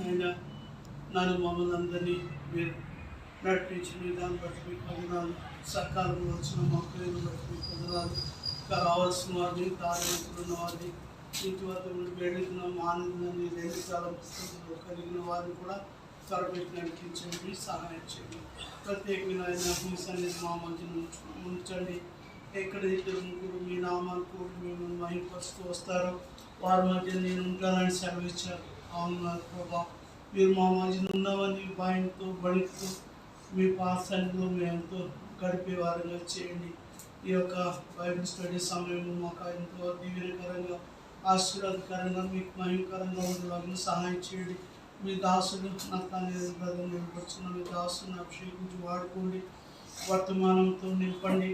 ఆయన నన్ను మమ్మల్ని అందరినీ మీరు నడిపించిన విధానం బట్టి మీకు వందనాలు. సకాలంలో వచ్చిన మా ప్రేమ బట్టి మీకు వందనాలు. కావాల్సిన వారిని కార్యవంతులు ఉన్న వారిని ఇంటి వద్ద వెళ్ళిన ఆనందాన్ని రెండు కాలం పుస్తకంలో కలిగిన వారిని కూడా త్వరపెట్టి నడిపించండి, సహాయం చేయండి. ప్రత్యేకమైన ఆయన మీ సన్నిధి మా మధ్యన ఉంచండి. ఎక్కడ ఇద్దరు ముగ్గురు మీ నామాలకు మేము మహిమపరుస్తూ వస్తారో వారి మధ్య నేను ఉంటానని సెలవిచ్చారు. అవును ప్రభా, మీరు మా మధ్యన ఉన్నవని భయంతో బడితో మీ పాసంలో మేము ఎంతో గడిపేవారుగా చేయండి. ఈ యొక్క బైబిల్ స్టడీ సమయంలో మాకు ఎంతో దీవెనకరంగా ఆశీర్వాదకరంగా మీకు మహిమకరంగా ఉండేలాగా సహాయం చేయండి. మీ దాసుడు నా తండ్రి నిలబడుచున్న మీ దాసుని అభిషేకించి వాడుకోండి. వర్తమానంతో నింపండి.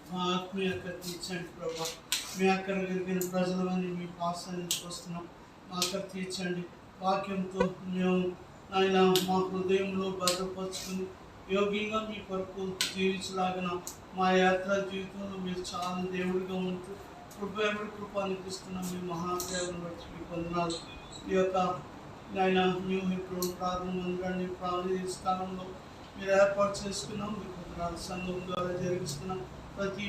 మా ఆత్మీయత తీర్చండి ప్రభా. మీ అక్కడ కలిగిన ప్రజలమని మీ పాసానికి వస్తున్నాం. మా అక్కడ తీర్చండి. వాక్యంతో మేము ఆయన మా హృదయంలో భద్రపరుచుకుని యోగ్యంగా మీ కొరకు జీవించలాగిన మా యాత్ర జీవితంలో మీరు చాలా దేవుడిగా ఉంటూ కృప అనిపిస్తున్న మీ మహాదేవుని బట్టి మీకు వందనాలు. ఈ యొక్క ఆయన మేము ఇప్పుడు ప్రారంభ స్థానంలో మీరు ఏర్పాటు చేసుకున్నాం. మీకు వందనాలు. సంఘం ద్వారా జరిగిస్తున్న ప్రతి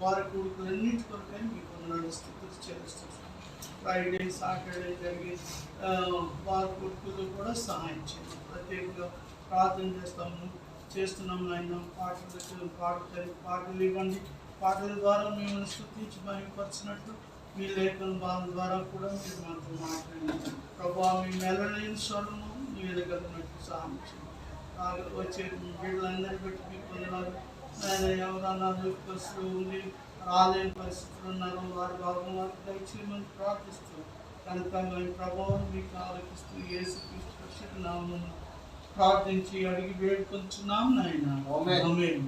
వారి కూడుకులన్నింటి కొరకై మీకు వందనాలు స్తుతులు చెల్లిస్తున్నాం. ఫ్రైడే సాటర్డే జరిగే వారి కూడుకులు కూడా సహాయం చేయండి. ప్రత్యేకంగా ప్రార్థన చేస్తున్నాము ఆయన. పాటలు ఇవ్వండి. పాటల ద్వారా మిమ్మల్ని స్తుతించి మహిమపరిచినట్లు మీ లేఖన బాధ ద్వారా కూడా మీరు మాతో మాట్లాడండి. ప్రభావ మీ మెల్లలేని స్వరము మీ ఎదగలిగినట్టు సహాయం చేయండి. వచ్చే వీళ్ళందరినీ బట్టి మీకు వందనాలు. ఆయన ఎవరన్నా పరిస్థితులు ఉండి రాలేని పరిస్థితులు ఉన్నారో వారి భాగం వారికి దయచేయమని ప్రార్థిస్తూ కనుక మీ ప్రభావం మీకు ఆలోచిస్తూ యేసుక్రీస్తు పరిశుద్ధ నామమున ప్రార్థించి అడిగి వేడుకొంచున్నాం నాయన. ఆమేన్.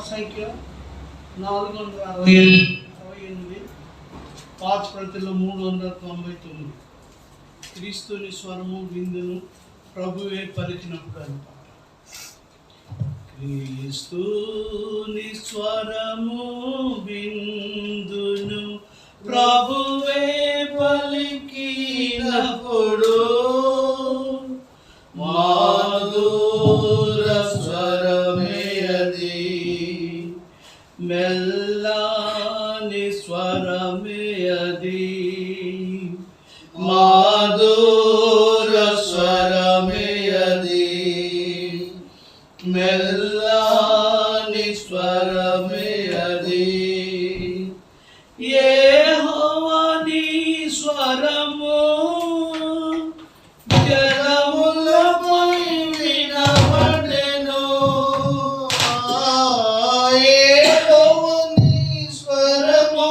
సంఖ్య 468, పాచ్ ప్రతిలో 399. క్రీస్తుని స్వరము విందును ప్రభువే పలికినప్పుడు అని పాట. క్రీస్తుని స్వరము విందును ప్రభువే పలికినప్పుడు మాధుర స్వరమే అది, మెల్లని స్వరమే అది, మాధుర స్వరమే అది, మెల్లని స్వరమే అది. యెహోవా నీ స్వరము జలములపై వినబడెను. యెహోవా నీ స్వరము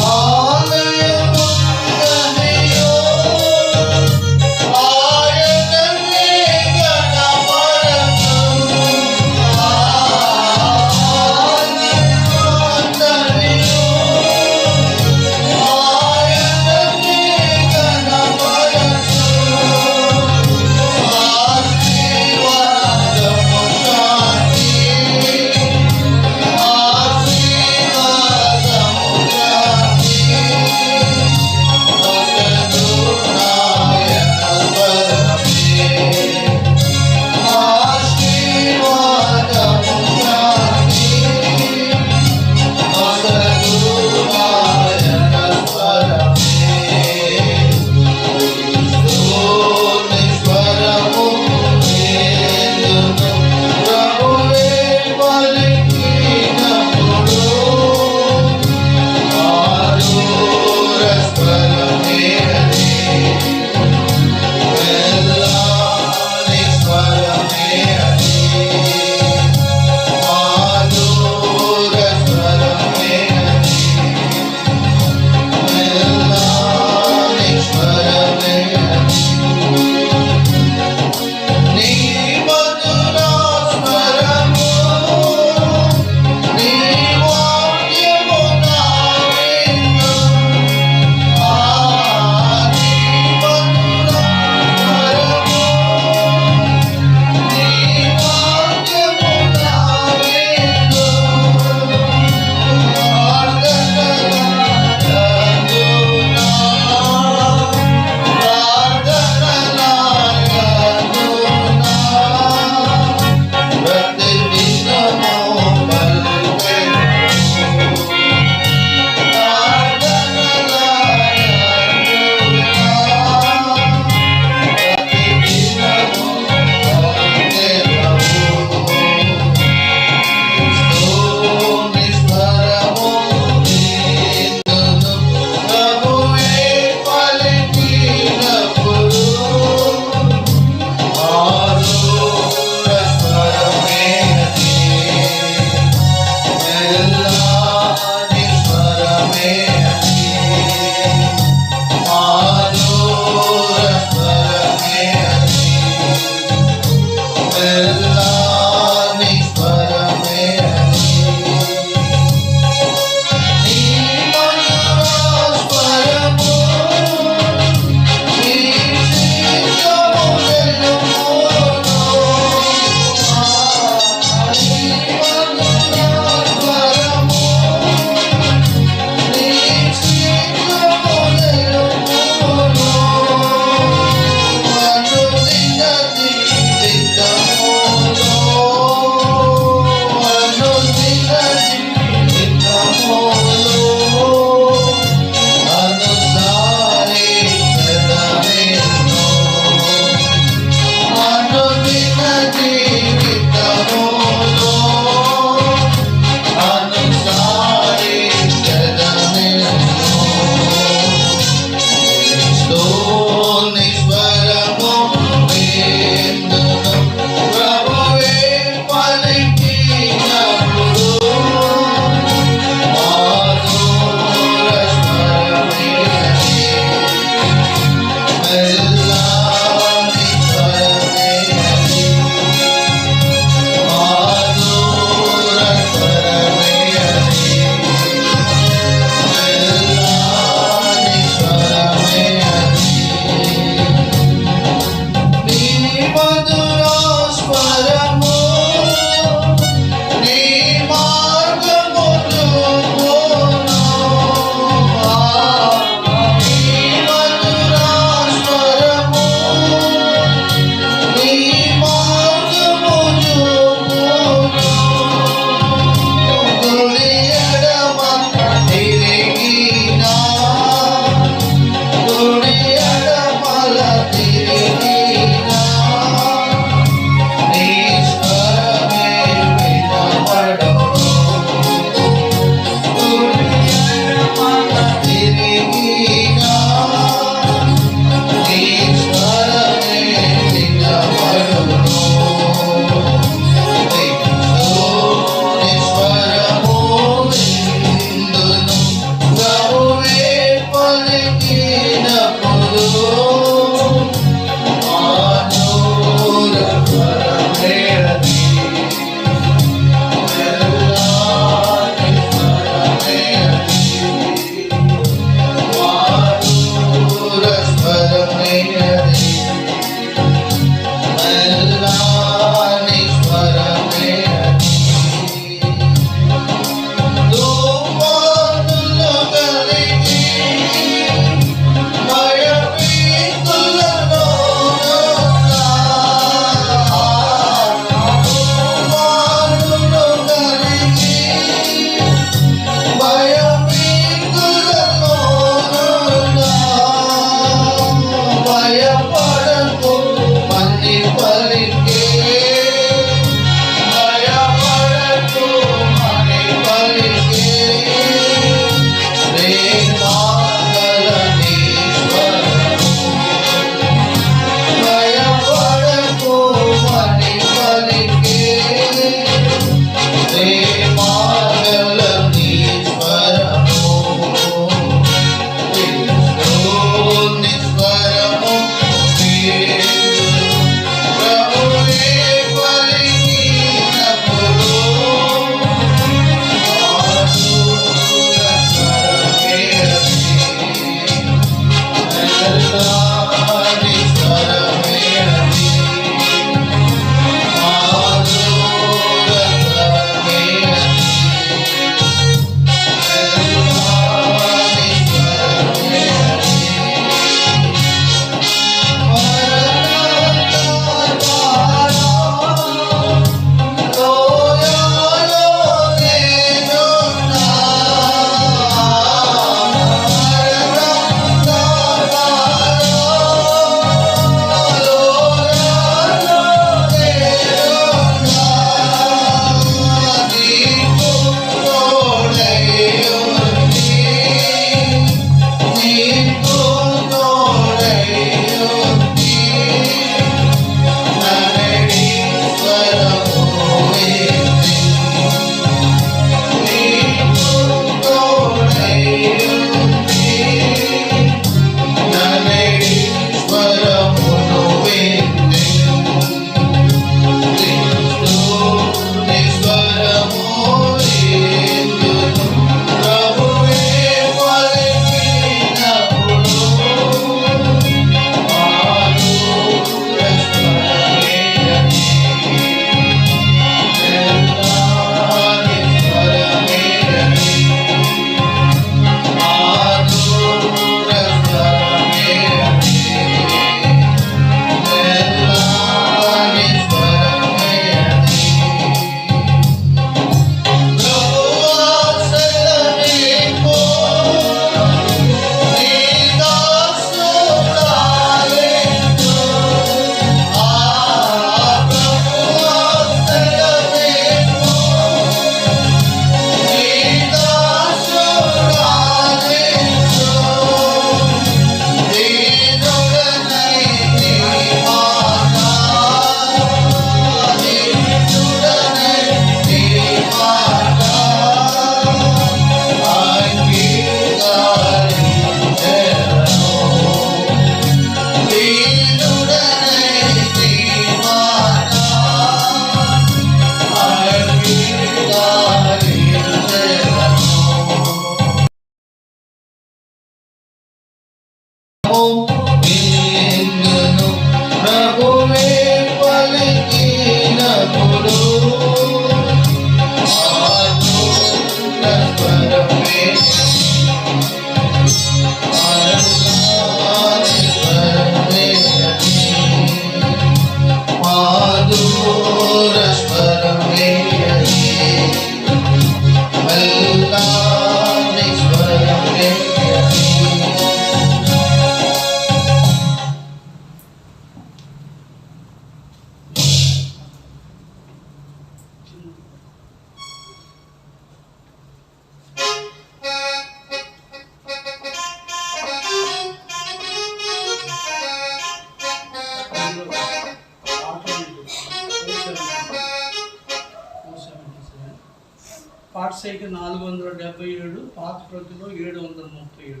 పాట సంఖ్య 477, పాత ప్రతిలో 737.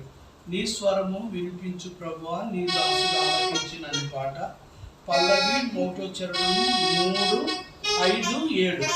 నీ స్వరము వినిపించు ప్రభువా, నీ దాసుడు ఆలకించినని పాట. పల్లవి మోటో చరణము 3, 5, 7.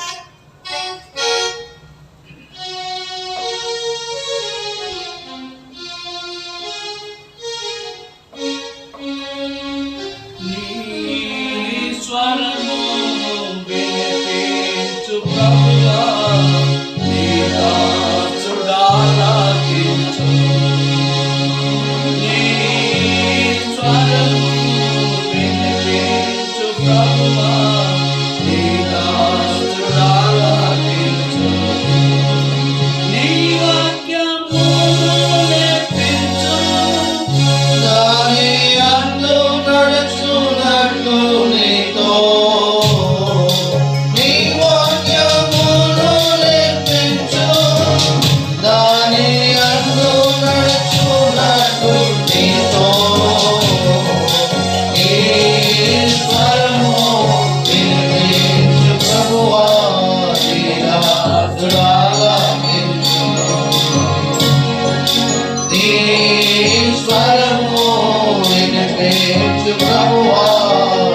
లాలించు ప్రభువా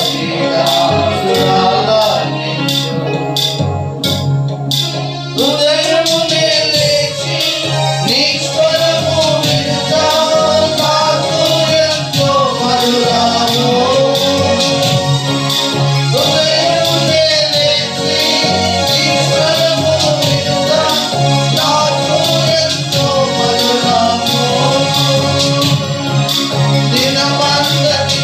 నీ దాసుడా లాలించు హృదయమునే లేచి నీ స్వరము వినుతా నాకు ఎంతో మధురాము హృదయమునే లేచి నీ స్వరము వినుతా నాకు ఎంతో మధురాము దినమంతటి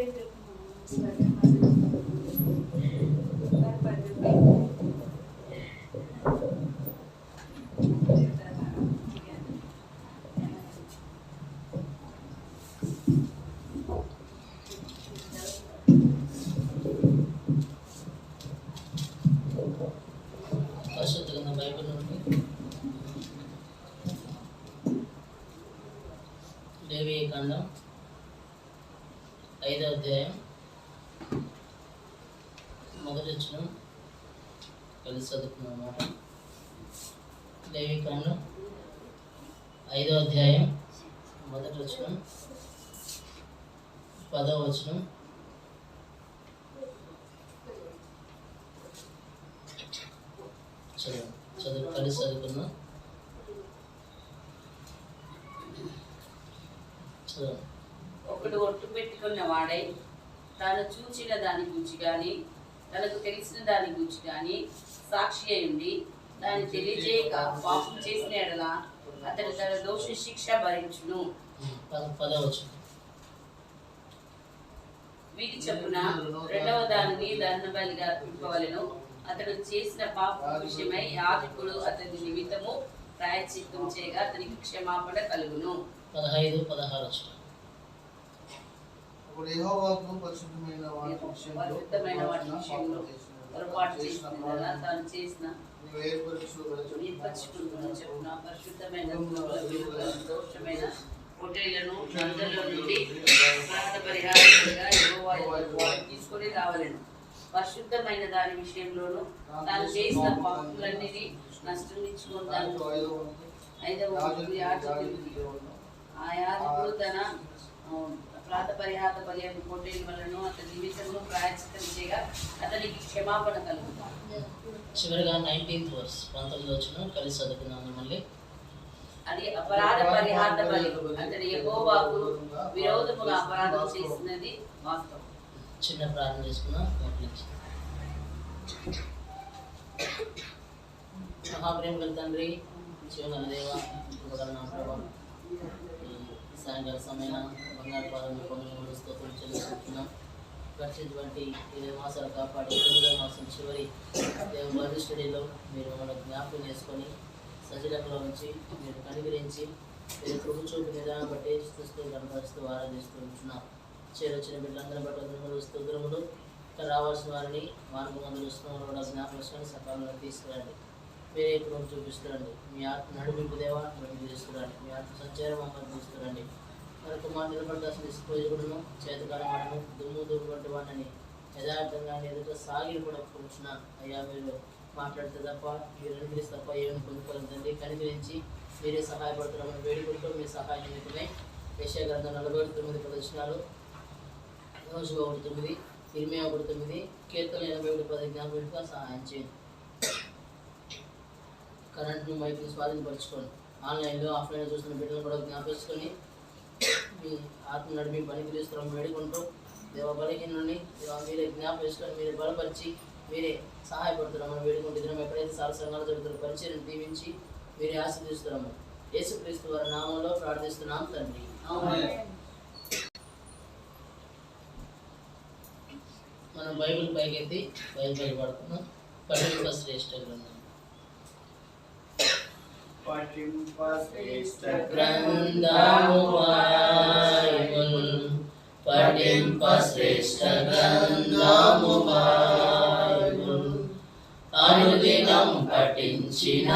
పరిశుద్ధంగా బైబిల్ నుండి లేవియ కాండం 5వ అధ్యాయం మొదటి వచనం కలిసి చదువుకున్న మాట. లేవియ కాండం 5వ అధ్యాయం మొదటి వచనం 10వ వచనం కలిసి చదువుకుందాం. ఒకడు ఒట్టు పెట్టుకున్న వాడై తాను చూచిన దాని గురించి కానీ తనకు తెలిసిన దాని గురించి కానీ సాక్షి అయ్యుండి దాన్ని తెలియజేయక పాపం చేసిన ఎడల అతడు తన దోష శిక్ష భరించును. వీటి చొప్పున రెండవ దానిని దహన బలిగా ఇవ్వవలెను. అతడు చేసిన పాపం విషయమై యాజకుడు అతని నిమిత్తము ప్రాయశ్చిత్తం చేయగా అతనికి క్షమాపణ కలుగును. 15-16 పరిశుద్ధమైన వాటి విషయంలో పొరపాటు చేసిన తాను చేసిన చెప్పున పరిశుద్ధమైన దోషమైన పొట్టేళ్లను మందలో నుండి అపరాధ పరిహారంగా తీసుకొని రావాలను. పరిశుద్ధమైన దాని విషయంలోనూ తాను చేసిన పాపములన్నిటి నష్టం ఇచ్చుకుంటాను. 5వ యాజకుడికి ఆ యాజకుడు తన అపరాధ పరిహార బలి పొట్టేళ్లను అతని నిమిత్తము ప్రాయశ్చిత్తం చేయగా అతనికి క్షమాపణ కలుగుతుంది. చివరిగా 19th verse 19వ వచనం కలిసి చదువుకున్నాను. మళ్ళీ అది అపరాధ పరిహార బలి. అతని యెహోవాకు విరోధముగా అపరాధం చేసినది వాస్తవం. చిన్న ప్రార్థన చేసుకున్నాం. మహాప్రేమ గల తండ్రి, జీవగల దేవ, కృపగల ప్రభా, ఈ సాయంకాల సమయాన బంగారు పాదములు కొన్ని స్తోత్రం చెల్లిస్తున్నాం. గడిచినటువంటి 20 మాసాలు కాపాడి 9వ మాసం చివరి బైబిల్ స్టడీలో మీరు మమ్మల్ని జ్ఞాపకం చేసుకొని సజీలంలో ఉంచి మీరు కనికరించి మీరు కృప చూపు నిదానం బట్టి స్తుస్తూ కనపరుస్తూ ఆరాధిస్తూ ఉంటున్నాం. చేరొచ్చిన బిడ్డలందరూ బట్టి వందనములు స్తోత్రములు. ఇక్కడ రావాల్సిన వారిని మార్గమందులు వస్తున్న కూడా జ్ఞాపకం సకాలంలో తీసుకురండి. మీరే కృప చూపిస్తురండి. మీ ఆత్మ నడిపింపు దేవా మీరు తీసుకురండి. మీ ఆత్మ సంచారం మమ్మల్ని తీసుకురండి. మరొక మాట నిలబడ్డాల్సిన నిష్ప్రయోజకుడును చేతకాలమాడను దుమ్ము దూరువంటి వాడిని యథార్థంగా ఎదుట సాగిలు కూడా కూర్చున్నాను. అయ్యా మీరు మాట్లాడితే తప్ప మీరు అనుగ్రహిస్తే తప్ప ఏమైనా పొందుకోలేదండి. కనికరించి మీరే సహాయపడుతున్నామని వేడుకుంటూ మీ సహాయం నిమిత్తమే యెషయా గ్రంథం 49 వచనాలు, యెహోషువ 1:9, ఇర్మియా 1:9, కీర్తన 81:10 జ్ఞాపకంగా సహాయం చేయండి. కరెంట్ను మైకుని స్వాధీనపరచుకోండి. ఆన్లైన్లో ఆఫ్లైన్లో చూస్తున్న బిడ్డలను కూడా జ్ఞాపించుకొని మీ ఆత్మ నడిపి పనికి తీస్తున్నాం వేడుకుంటూ దేవ బలహీనుని మీరే జ్ఞాపించుకొని మీరే బలపరిచి మీరే సహాయపడుతున్నామని వేడుకుంటూ దినం ఎక్కడైతే సార సంఘాలు జరుగుతున్న పరిచయం దీవించి మీరే ఆశీర్వదిస్తున్నాము. యేసుక్రీస్తు వారి నామంలో ప్రార్థిస్తున్నాం తండ్రి. మనం బైబిల్ పైకెత్తి బైబిల్ పడుతున్నాం. పఠింప శ్రేష్ఠ గ్రంథం. గ్రంథము బైబిల్ పఠింప శ్రేష్ఠ గ్రంథము బైబిల్ అనుదినం పఠించిన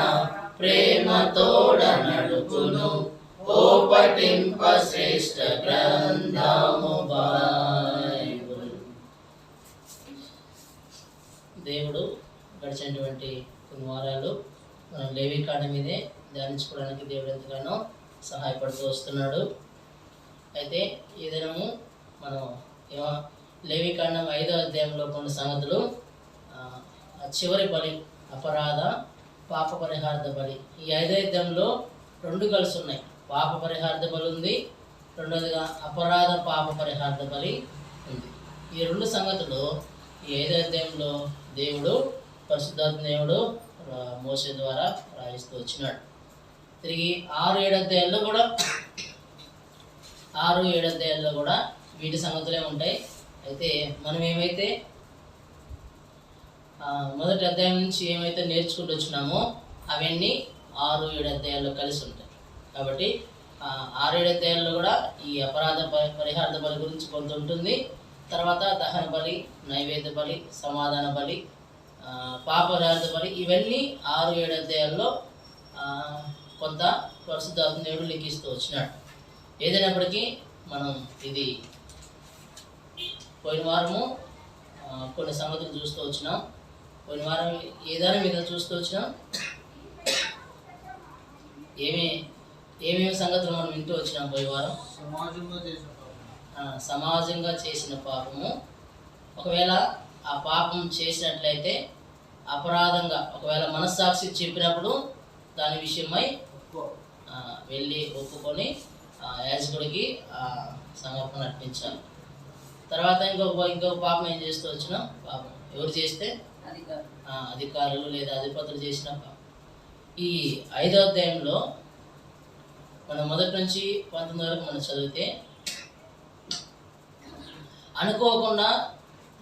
ప్రేమతోడ నడుపును ఓ పఠింప శ్రేష్ఠ గ్రంథము బైబిల్. దేవుడు గడిచినటువంటి కొన్ని వారాలు మనం లేవి కాండం మీదే ధ్యానించుకోవడానికి దేవుడు ఎంతగానో సహాయపడుతూ వస్తున్నాడు. అయితే ఈ దినము మనం లేవి కాండం 5వ అధ్యాయంలో కొన్ని సంగతులు, చివరి బలి అపరాధ పాప పరిహార్థ బలి. ఈ 5వ అధ్యాయంలో 2 కలిసి ఉన్నాయి. పాప పరిహార్థ బలి ఉంది, రెండోదిగా అపరాధ పాప పరిహార్థ బలి ఉంది. ఈ 2 సంగతులు ఈ 5వ అధ్యాయంలో దేవుడు పరిశుద్ధాత్మ దేవుడు మోసే ద్వారా రాయిస్తూ వచ్చినాడు. తిరిగి 6-7 అధ్యాయాల్లో కూడా వీటి సంగతులే ఉంటాయి. అయితే మనం ఏమైతే మొదటి అధ్యాయం నుంచి ఏమైతే నేర్చుకుంటూ వచ్చినామో అవన్నీ 6-7 అధ్యాయాల్లో కలిసి ఉంటాయి. కాబట్టి 6-7 అధ్యాయాల్లో కూడా ఈ అపరాధ పరిహార బలి గురించి కొంత ఉంటుంది. తర్వాత దహన బలి, నైవేద్య బలి, సమాధాన బలి, పాప పరిహార బలి, ఇవన్నీ 6-7 అధ్యాయాల్లో కొంత పరిశుద్ధాత్మ దేవుడు లిఖిస్తూ వచ్చినాడు. ఏదైనప్పటికీ మనం ఇది పోయిన వారము కొన్ని సంగతులు చూస్తూ వచ్చినాం. పోయిన వారం ఏదైనా మీద చూస్తూ వచ్చినాం. ఏమేమి సంగతులు మనం వింటూ వచ్చినాం పోయిన వారం? సమాజంగా చేసిన పాపము. ఒకవేళ ఆ పాపం చేసినట్లయితే అపరాధంగా ఒకవేళ మనస్సాక్షి చెప్పినప్పుడు దాని విషయమై వెళ్ళి ఒప్పుకొని యాజకుడికి సమర్పణ అర్పించాలి. తర్వాత ఇంకొక పాపం ఏం చేస్తూ వచ్చినాం? పాపం ఎవరు చేస్తే అధికారులు లేదా అధిపతులు చేసిన పాపం. ఈ 5వ అధ్యాయంలో మనం మొదటి నుంచి 19 వరకు మనం చదివితే అనుకోకుండా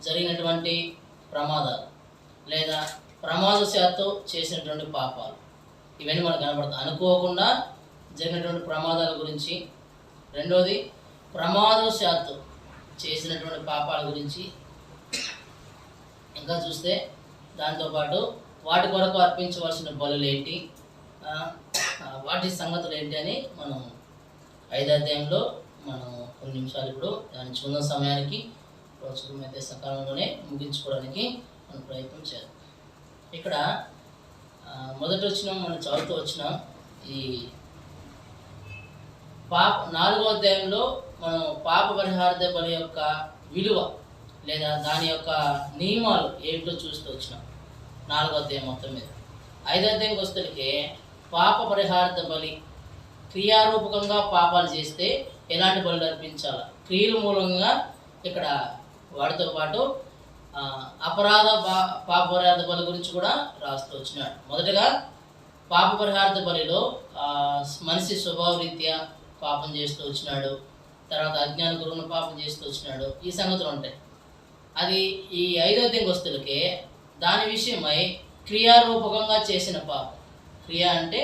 జరిగినటువంటి ప్రమాదాలు లేదా ప్రమాదశాత్తు చేసినటువంటి పాపాలు ఇవన్నీ మనకు కనబడతాయి. అనుకోకుండా జరిగినటువంటి ప్రమాదాల గురించి, రెండోది ప్రమాదశాత్తు చేసినటువంటి పాపాల గురించి, ఇంకా చూస్తే దాంతోపాటు వాటి కొరకు అర్పించవలసిన బలులు ఏంటి, వాటి సంగతులు ఏంటి అని మనం 5వ అధ్యాయంలో మనం కొన్ని నిమిషాలు ఇప్పుడు దాన్ని చూద్దాం. సమయానికి ప్రోత్సాహమైతే సకాలంలోనే ముగించుకోవడానికి మనం ప్రయత్నం చేద్దాం. ఇక్కడ మొదటి వచ్చినాం మనం చదువుతూ వచ్చినాం. ఈ 4వ అధ్యాయంలో మనం పాప పరిహార బలి యొక్క విలువ లేదా దాని యొక్క నియమాలు ఏమిటో చూస్తూ వచ్చినాం 4వ అధ్యాయం మొత్తం మీద. 5వ అధ్యాయంకి వస్తే పాప పరిహార బలి క్రియారూపకంగా పాపాలు చేస్తే ఎలాంటి బలులు అర్పించాలి, క్రియల మూలంగా ఇక్కడ వాటితో పాటు అపరాధ పాప పరిహార బలి గురించి కూడా రాస్తూ వచ్చినాడు. మొదటగా పాప పరిహార బలిలో మనిషి స్వభావ రీత్యా పాపం చేస్తూ వచ్చినాడు, తర్వాత అజ్ఞాన గురువును పాపం చేస్తూ వచ్చినాడు, ఈ సంగతులు ఉంటాయి. అది ఈ 5వ అధ్యాయంకి వస్తులకే దాని విషయమై క్రియారూపకంగా చేసిన పాపం. క్రియ అంటే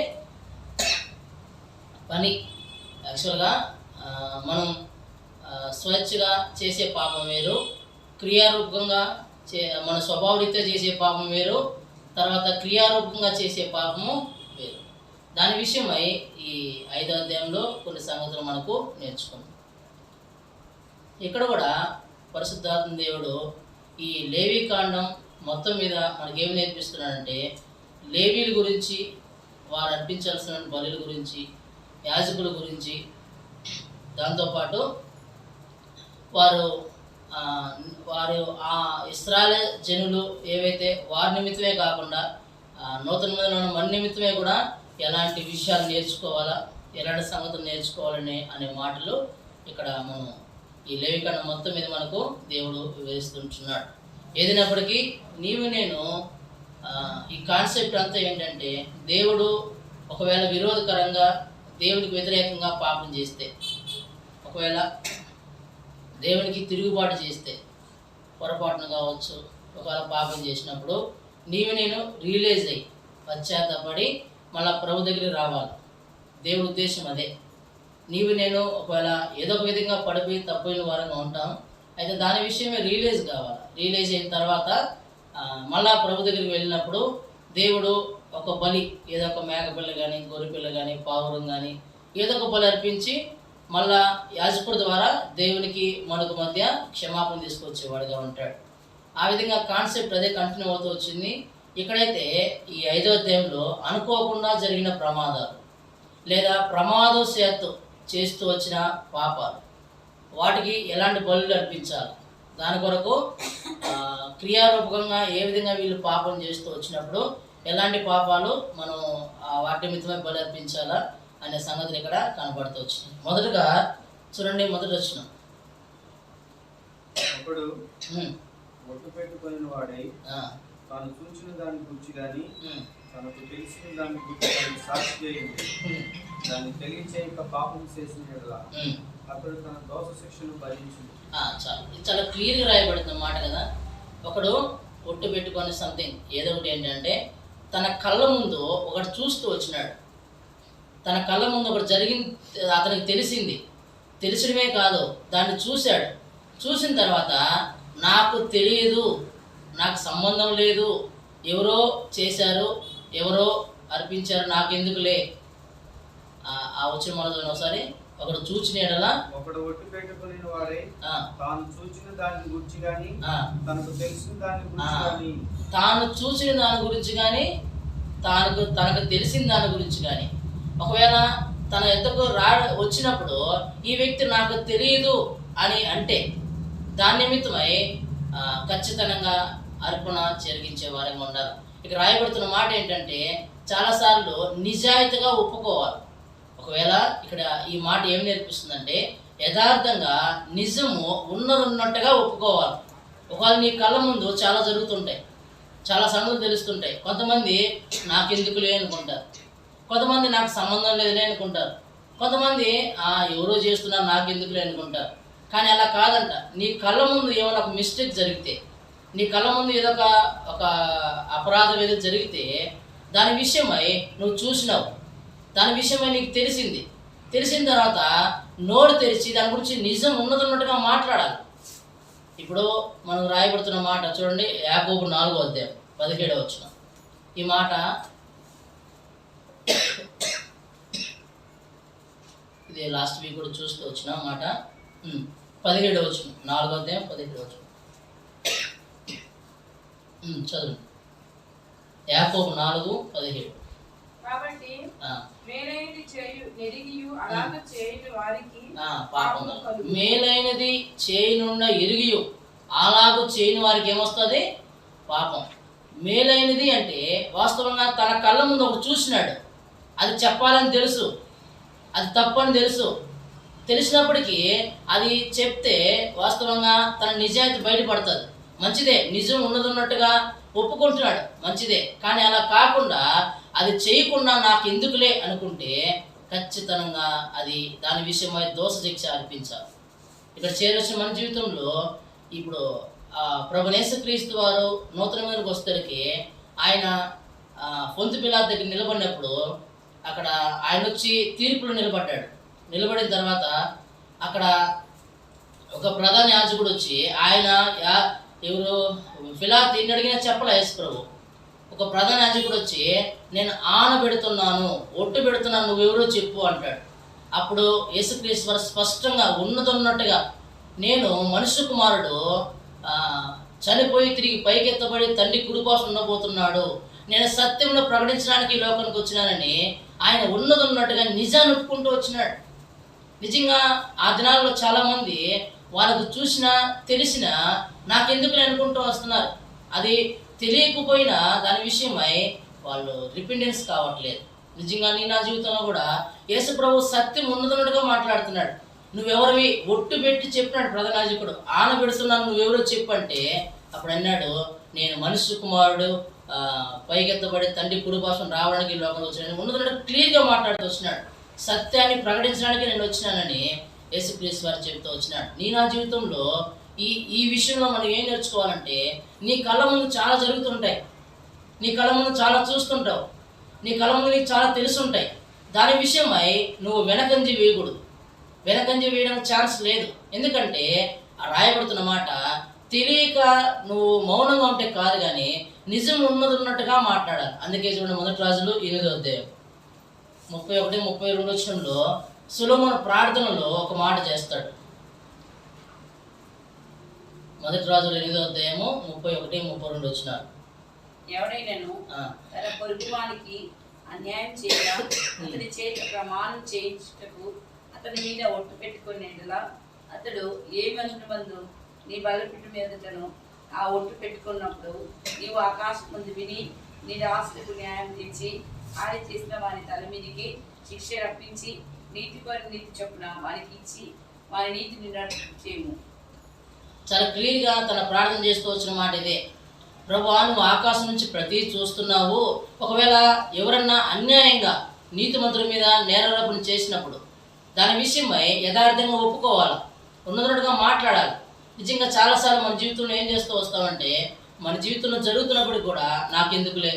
పని. యాక్చువల్గా మనం స్వేచ్ఛగా చేసే పాపం వేరు, క్రియారూపకంగా మన స్వభావరీత్యా చేసే పాపం వేరు, తర్వాత క్రియారూపకంగా చేసే పాపము వేరు. దాని విషయమై ఈ 5వ అధ్యాయంలో కొన్ని సంగతులు మనకు నేర్చుకున్నాం. ఇక్కడ కూడా పరిశుద్ధాత్మ దేవుడు ఈ లేవీ కాండం మొత్తం మీద మనకేమి నేర్పిస్తున్నాడంటే లేవీల గురించి, వారు అర్పించాల్సిన బలుల గురించి, యాజకుల గురించి, దాంతోపాటు వారు ఇశ్రాయేలు జనులు ఏవైతే వారి నిమిత్తమే కాకుండా నూతన నిబంధనలో మన నిమిత్తమే కూడా ఎలాంటి విషయాలు నేర్చుకోవాలా, ఎలాంటి సంగతులు నేర్చుకోవాలని అనే మాటలు ఇక్కడ మనం ఈ లేవికాండం మొత్తం మీద మనకు దేవుడు వివరిస్తుంటున్నాడు. ఏదైనప్పటికీ నేను ఈ కాన్సెప్ట్ అంతా ఏంటంటే దేవుడు ఒకవేళ విరోధకరంగా దేవునికి వ్యతిరేకంగా పాపం చేస్తే, ఒకవేళ దేవునికి తిరుగుబాటు చేస్తే, పొరపాటున కావచ్చు, ఒకవేళ పాపం చేసినప్పుడు నేను రియలైజ్ అయ్యి పశ్చాత్తపడి మళ్ళీ ప్రభు దగ్గరికి రావాలి. దేవుడి ఉద్దేశం అదే. నేను ఒకవేళ ఏదో ఒక విధంగా పడిపోయి తప్పిన వారంగా ఉంటాం. అయితే దాని విషయమే రియలైజ్ కావాలి. రియలైజ్ అయిన తర్వాత మళ్ళా ప్రభు దగ్గరికి వెళ్ళినప్పుడు దేవుడు ఒక బలి, ఏదో ఒక మేకపిల్ల కానీ, గొర్రెపిల్ల కానీ, పావురం కానీ ఏదో ఒక బలి అర్పించి మళ్ళా యాజకుడి ద్వారా దేవునికి మనకు మధ్య క్షమాపణ తీసుకొచ్చేవాడుగా ఉంటాడు. ఆ విధంగా కాన్సెప్ట్ అదే కంటిన్యూ అవుతూ వచ్చింది. ఇక్కడైతే ఈ 5వ అధ్యాయంలో అనుకోకుండా జరిగిన ప్రమాదాలు లేదా ప్రమాదవశాత్తు చేస్తూ వచ్చిన పాపాలు, వాటికి ఎలాంటి బలులు అర్పించాలి, దాని కొరకు క్రియారూపకంగా ఏ విధంగా వీళ్ళు పాపం చేస్తూ వచ్చినప్పుడు ఎలాంటి పాపాలు మనం వాటి నిమిత్తమై బలి అర్పించాలా అనే సంగతులు ఇక్కడ కనబడుతూ వచ్చినాయి. మొదటగా చూడండి, మొదటి వచ్చిన ఒకడు ఒట్టు పెట్టుకుని వాడై తాను చూసిన దాని గురించి కానీ తనకు తెలిసిన దాని గురించి సాక్షి చేయండి, దాన్ని తెలియచేయక పాపం చేసిన అతడు తన దోష శిక్షను భరించును. చాలు, ఇది చాలా క్లియర్గా రాయబడుతుంది అన్నమాట కదా. ఒకడు ఒట్టు పెట్టుకొని సంథింగ్ ఏదో ఒకటి ఏంటంటే తన కళ్ళ ముందు ఒకటి చూస్తూ వచ్చినాడు. తన కళ్ళ ముందు ఒకటి జరిగింది, అతనికి తెలిసింది. తెలిసడమే కాదు, దాన్ని చూశాడు. చూసిన తర్వాత నాకు తెలియదు, నాకు సంబంధం లేదు, ఎవరో చేశారు, ఎవరో అర్పించారు, నాకెందుకులే. ఆ వచ్చిన మనతో ఒకసారి ఒకడు చూచిన ఎడలా ఒకడు ఒట్టు పెట్టుకుని వాడే తాను చూచిన దాని గురించి కానీ తనకు తెలిసిన దాని గురించి కానీ తాను చూసిన దాని గురించి కానీ తనకు తెలిసిన దాని గురించి కానీ ఒకవేళ తన ఎద్దకు వచ్చినప్పుడు ఈ వ్యక్తి నాకు తెలియదు అని అంటే దాని నిమిత్తమై ఖచ్చితంగా అర్పణ జరిగించే వారంగా ఉండాలి. ఇక రాయబడుతున్న మాట ఏంటంటే చాలాసార్లు నిజాయితీగా ఒప్పుకోవాలి. ఒకవేళ ఇక్కడ ఈ మాట ఏం నేర్పిస్తుందంటే యథార్థంగా నిజము ఉన్నట్టుగా ఒప్పుకోవాలి. ఒకవేళ నీ కళ్ళ ముందు చాలా జరుగుతుంటాయి, చాలా సంగతులు తెలుస్తుంటాయి. కొంతమంది నాకెందుకులే అనుకుంటారు, కొంతమంది నాకు సంబంధం లేదులే అనుకుంటారు, కొంతమంది ఎవరో చేస్తున్నారు నాకెందుకులే అనుకుంటారు. కానీ అలా కాదంట. నీ కళ్ళ ముందు ఏమైనా ఒక మిస్టేక్ జరిగితే, నీ కళ్ళ ముందు ఏదో ఒక అపరాధం ఏదో జరిగితే దాని విషయమై నువ్వు చూసినావు, దాని విషయమై నీకు తెలిసింది. తెలిసిన తర్వాత నోరు తెరిచి దాని గురించి నిజం ఉన్నట్టుగా మాట్లాడాలి. ఇప్పుడు మనం రాయబడుతున్న మాట చూడండి, యాకోబు 4వ అధ్యాయం 17వ వచనం. ఈ మాట ఇది లాస్ట్ వీక్ కూడా చూస్తూ వచ్చిన మాట. 17వ వచనం, 4వ అధ్యాయం 17వ వచనం చదువు. యాకోబు 4:17. కాబట్టి మేలైనది చేయనున్న ఎరిగియు అలాగూ చేయని వారికి ఏమొస్తుంది? పాపం. మేలైనది అంటే వాస్తవంగా తన కళ్ళ ముందు ఒకటి చూసినాడు, అది చెప్పాలని తెలుసు, అది తప్పని తెలుసు. తెలిసినప్పటికీ అది చెప్తే వాస్తవంగా తన నిజాయితీ బయటపడుతుంది. మంచిదే, నిజం ఉన్నట్టుగా ఒప్పుకుంటున్నాడు, మంచిదే. కానీ అలా కాకుండా అది చేయకుండా నాకు ఎందుకులే అనుకుంటే ఖచ్చితంగా అది దాని విషయమై దోష శిక్ష అర్పించాలి. ఇక్కడ చేరొచ్చిన మన జీవితంలో ఇప్పుడు ప్రభు యేసుక్రీస్తు వారు నూతన మీదకి వస్తేకి ఆయన పొంతు పిలాతు దగ్గర నిలబడినప్పుడు అక్కడ ఆయన వచ్చి తీర్పులో నిలబడ్డాడు. నిలబడిన తర్వాత అక్కడ ఒక ప్రధాన యాజకుడు వచ్చి ఆయన ఎవరు పిలాతు ఎన్ని అడిగినా చెప్పలే యేసు ప్రభు. ఒక ప్రధాన యాజకుడు వచ్చి నేను ఆన పెడుతున్నాను, ఒట్టు పెడుతున్నాను, నువ్వెవరో చెప్పు అంటాడు. అప్పుడు యేసుక్రీస్తు వారు స్పష్టంగా ఉన్నట్టుగా నేను మనుష్య కుమారుడు చనిపోయి తిరిగి పైకెత్తబడి తండ్రి కుడిపాసం ఉండబోతున్నాడు, నేను సత్యంలో ప్రకటించడానికి ఈ లోకానికి వచ్చినానని ఆయన ఉన్నట్టుగా నిజాన్ని ఒప్పుకుంటూ వచ్చినాడు. నిజంగా ఆ దినాల్లో చాలామంది వాళ్ళకు చూసినా తెలిసినా నాకెందుకు అనుకుంటూ వస్తున్నారు. అది తెలియకపోయినా దాని విషయమై వాళ్ళు రిపెండెన్స్ కావట్లేదు. నిజంగా నా జీవితంలో కూడా యేసు ప్రభు సత్యం ఉన్నట్టుగా మాట్లాడుతున్నాడు. నువ్వెవరివి ఒట్టు పెట్టి చెప్పినాడు ప్రధాన యాజకుడు, ఆన పెడుతున్నాను, నువ్వెవరో చెప్పంటే అప్పుడు అన్నాడు నేను మనుష్య కుమారుడు పైకెత్తబడి తండ్రి కుడిపాసం రావడానికి ఈ లోకంలో వచ్చినాను. ఉన్నట్టుగా క్లియర్గా మాట్లాడుతూ వచ్చినాడు. సత్యాన్ని ప్రకటించడానికి నేను వచ్చినానని యేసుక్రీస్తు వారు చెబుతూ వచ్చినాడు. నా జీవితంలో ఈ విషయంలో మనం ఏం నేర్చుకోవాలంటే నీ కళ్ళ ముందు చాలా జరుగుతుంటాయి, నీ కళ్ళ ముందు చాలా చూస్తుంటావు, నీ కళ్ళ ముందు నీకు చాలా తెలుసుంటాయి. దాని విషయమై నువ్వు వెనకంజి వేయకూడదు. వెనకంజి వేయడానికి ఛాన్స్ లేదు. ఎందుకంటే ఆ రాయబడుతున్న మాట తెలియక నువ్వు మౌనంగా ఉంటే కాదు, కానీ నిజం ఉన్నట్టుగా మాట్లాడాలి. అందుకే చూడండి, 1 రాజులు 8వ అధ్యాయం 31-32 వచనంలో సొలొమోను ప్రార్థనలో ఒక మాట చేస్తాడు. 1 రాజులు 8వ అధ్యాయము 31-32 వచనాలు. ఎవడైనాను తన పొరుగువానికి అన్యాయం చేయక అతని చేత ప్రమాణం చేయించుటకు అతని మీద ఒట్టు పెట్టుకునేలా అతడు ఏమనుబంధు నీ బలపీఠం మీదటను ఆ ఒట్టు పెట్టుకున్నప్పుడు నీవు ఆకాశం ముందు విని నీ రాష్ట్రకు న్యాయం తెచ్చి ఆడి చేసిన వారి తల మీదికి శిక్ష రప్పించి నీతి పరి నీతి చొప్పున వారికి ఇచ్చి వారి నీతిని చేయము. చాలా క్లియర్గా తన ప్రార్థన చేస్తూ వచ్చిన మాట ఇదే. ప్రభువా, నువ్వు ఆకాశం నుంచి ప్రతి చూస్తున్నావు. ఒకవేళ ఎవరన్నా అన్యాయంగా నీతిమంతుల మీద నేరారోపణ చేసినప్పుడు దాని విషయమై యథార్థంగా ఒప్పుకోవాలి, ఉన్నతున్నట్టుగా మాట్లాడాలి. నిజంగా చాలాసార్లు మన జీవితంలో ఏం చేస్తూ వస్తామంటే, మన జీవితంలో జరుగుతున్నప్పుడు కూడా నాకెందుకులే,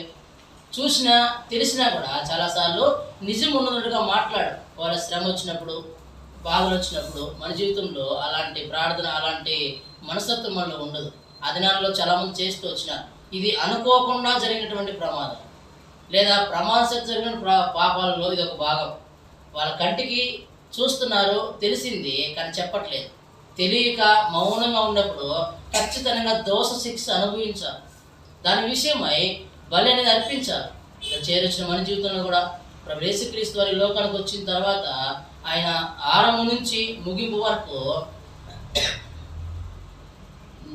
చూసినా తెలిసినా కూడా చాలాసార్లు నిజం ఉన్నట్టుగా మాట్లాడు. వాళ్ళ శ్రమ వచ్చినప్పుడు, బాధలు వచ్చినప్పుడు మన జీవితంలో అలాంటి ప్రార్థన, అలాంటి మనస్తత్వం మనలో ఉండదు. ఆ దినాల్లో చాలామంది చేస్తూ వచ్చినారు. ఇది అనుకోకుండా జరిగినటువంటి ప్రమాదం, లేదా ప్రమాదం జరిగిన పాపాలలో ఇది ఒక భాగం. వాళ్ళ కంటికి చూస్తున్నారు, తెలిసింది కానీ చెప్పట్లేదు. తెలియక మౌనంగా ఉన్నప్పుడు ఖచ్చితంగా దోష శిక్ష అనుభవించాలి. దాని విషయమై బలి అనేది అర్పించాలి. చేరొచ్చిన మన జీవితంలో కూడా ప్రభు యేసుక్రీస్తు వారి లోకానికి వచ్చిన తర్వాత ఆయన ఆరంభం నుంచి ముగింపు వరకు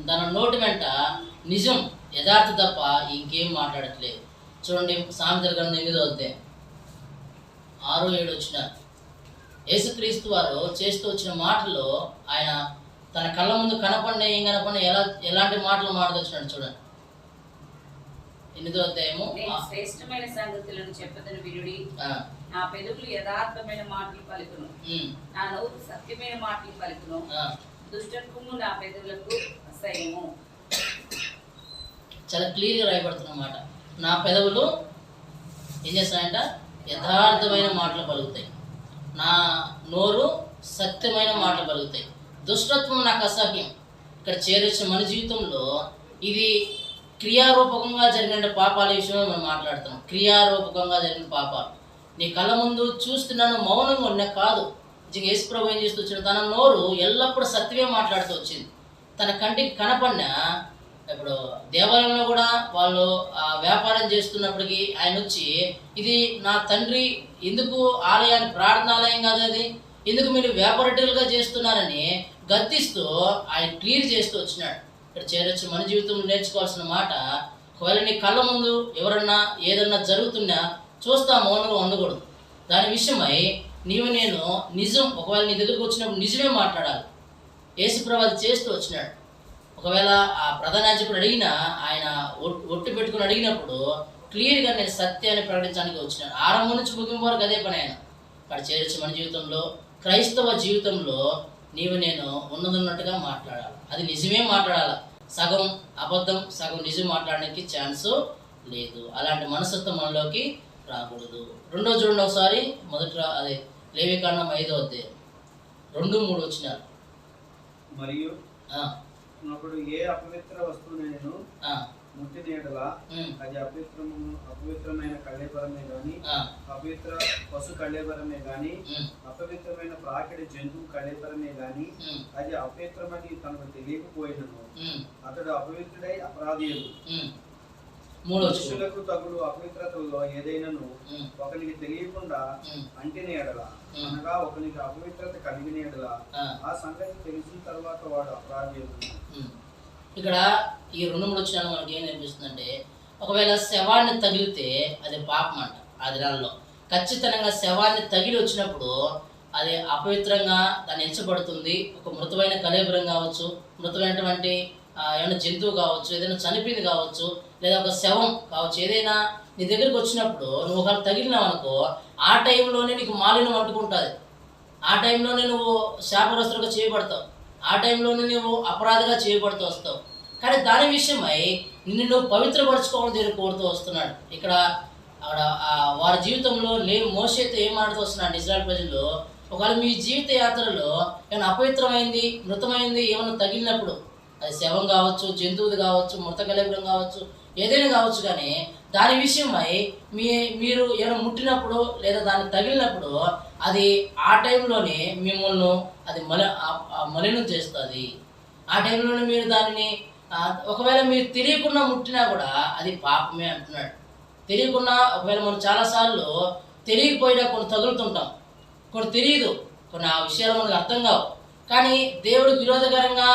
తన నోటి వెంట నిజం, యథార్థ తప్ప ఇంకేం మాట్లాడట్లేదు. చూడండి, సామెతల గ్రంథం 8వ అధ్యాయం 6-7 వచ్చిన యేసుక్రీస్తు వారు చేస్తూ వచ్చిన మాటల్లో ఆయన తన కళ్ళ ముందు కనపడిన ఏం కనపడిన ఎలాంటి మాటలు మాట్లాడుతున్నాడు చూడండి. 8వ అధ్యాయము శ్రేష్టమైన సంగతులను చెప్పదని వినుడి, నా పెదవులు యథార్థమైన మాటలు పలుకును, నా నోరు సత్యమైన మాటలు పలుకును, దుష్టత్వము నా పెదవులకు అసహ్యము. చాలా క్లియర్గా రాయబడుతున్నమాట. నా పెదవులు ఏం చేస్తాయంట? యథార్థమైన మాటలు పలుకుతాయి. నా నోరు సత్యమైన మాటలు పలుకుతాయి. దుష్టత్వం నాకు అసహ్యం. ఇక్కడ చేరొచ్చిన మన జీవితంలో ఇది క్రియారూపకంగా జరిగిన పాపాల విషయమే మనం మాట్లాడుతున్నాం. క్రియారూపకంగా జరిగిన పాపాలు నీ కళ్ళ ముందు చూస్తున్నాను, మౌనంగా ఉన్నా కాదు. నిజంగా యేసు ప్రభు ఏం చేస్తూ వచ్చిన తన నోరు ఎల్లప్పుడూ సత్యమే మాట్లాడుతూ వచ్చింది. తన కంటికి కనపడిన, ఇప్పుడు దేవాలయంలో కూడా వాళ్ళు వ్యాపారం చేస్తున్నప్పటికీ ఆయన వచ్చి, ఇది నా తండ్రి ఎందుకు ఆలయాన్ని ప్రార్థనాలయం కాదు అది, ఎందుకు మీరు వ్యాపారటులుగా చేస్తున్నారని గద్దిస్తూ ఆయన క్లియర్ చేస్తూ వచ్చినాడు. ఇక్కడ చేరొచ్చి మన జీవితంలో నేర్చుకోవాల్సిన మాట, ఒకవేళ నీ కళ్ళ ముందు ఎవరన్నా ఏదన్నా జరుగుతున్నా చూస్తా మౌనంగా ఉండకూడదు. దాని విషయమై నీవు నేను నిజం, ఒకవేళ నీ దగ్గరకు వచ్చినప్పుడు నిజమే మాట్లాడాలి. యేసుప్రభు అది చేస్తూ వచ్చినాడు. ఒకవేళ ఆ ప్రధాన యాజకుడు అడిగినా, ఆయన ఒట్టు పెట్టుకుని అడిగినప్పుడు క్లియర్గా నేను సత్యాన్ని ప్రకటించడానికి వచ్చినాను. ఆరంభం నుంచి ముగింపు వరకు అదే పని ఆయన. అక్కడ చేరొచ్చి మన జీవితంలో, క్రైస్తవ జీవితంలో నీవు నేను ఉన్నదన్నట్టుగా మాట్లాడాలి. అది నిజమే మాట్లాడాలి. సగం అబద్ధం, సగం నిజం మాట్లాడడానికి ఛాన్స్ లేదు. అలాంటి మనస్తత్వం మనలోకి రాకూడదు. రెండో చూడండి ఒకసారి, అదే లేవికాండం 5వ అధ్యాయం 2-3 వచ్చినారు. మరియు అప్పుడు ఏ అపవిత్ర వస్తువునైనా ముట్టిన యెడల అది అపవిత్రమైన కళేబరమే గాని, అపవిత్ర పశు కళేబరమే గాని, అపవిత్రమైన ప్రాకిడి జంతువు కళేబరమే గాని, అది అపవిత్రమని తనకు తెలియకపోయినను అతడు అపవిత్రుడై అపరాధి. మనుషులకు తగులు అపవిత్రతలో ఏదైనాను ఒకరికి తెలియకుండా అంటిన యెడల, అనగా ఒకరికి అపవిత్రత కలిగిన యెడల, ఆ సంగతి తెలిసిన తర్వాత వాడు అపరాధి. ఇక్కడ ఈ 2-3 వచ్చిన మనకి ఏం అనిపిస్తుందంటే, ఒకవేళ శవాన్ని తగిలితే అది పాపం అంట. ఆ దినాల్లో ఖచ్చితంగా శవాన్ని తగిలి వచ్చినప్పుడు అది అపవిత్రంగా దాన్ని ఎంచబడుతుంది. ఒక మృతమైన కళేబరం కావచ్చు, మృతమైనటువంటి ఏమైనా జంతువు కావచ్చు, ఏదైనా చనిపోయింది కావచ్చు, లేదా ఒక శవం కావచ్చు, ఏదైనా నీ దగ్గరికి వచ్చినప్పుడు నువ్వు ఒకవేళ తగిలినావు అనుకో, ఆ టైంలోనే నీకు మాలిన్యం అంటుకుంటుంది. ఆ టైంలోనే నువ్వు శాపగ్రస్తులుగా చేయబడతావు. ఆ టైంలోనే నువ్వు అపరాధిగా చేయబడుతూ వస్తావు. కానీ దాని విషయమై నిన్ను నువ్వు పవిత్రపరచుకోవాలని దేవుడు కోరుతూ వస్తున్నాడు. ఇక్కడ వారి జీవితంలో మోషేతో ఏం మాట్లాడుతూ వస్తున్నాడు ఇశ్రాయేలు ప్రజలు, ఒకవేళ మీ జీవిత యాత్రలో ఏమైనా అపవిత్రమైంది, మృతమైంది ఏమైనా తగిలినప్పుడు, అది శవం కావచ్చు, జంతువుది కావచ్చు, మృత కళేబరం కావచ్చు, ఏదైనా కావచ్చు, కానీ దాని విషయమై మీరు ఏమైనా ముట్టినప్పుడు లేదా దాన్ని తగిలినప్పుడు అది ఆ టైంలోనే మిమ్మల్ని అది మలినం చేస్తుంది. ఆ టైంలోనే మీరు దానిని ఒకవేళ మీరు తెలియకుండా ముట్టినా కూడా అది పాపమే అంటున్నాడు. తెలియకుండా ఒకవేళ మనం చాలాసార్లు తెలియకపోయినా కొన్ని తగులుతుంటాం, కొన్ని తెలియదు, కొన్ని ఆ విషయాలు మనకు అర్థం కావు. కానీ దేవుడికి విరోధకరంగా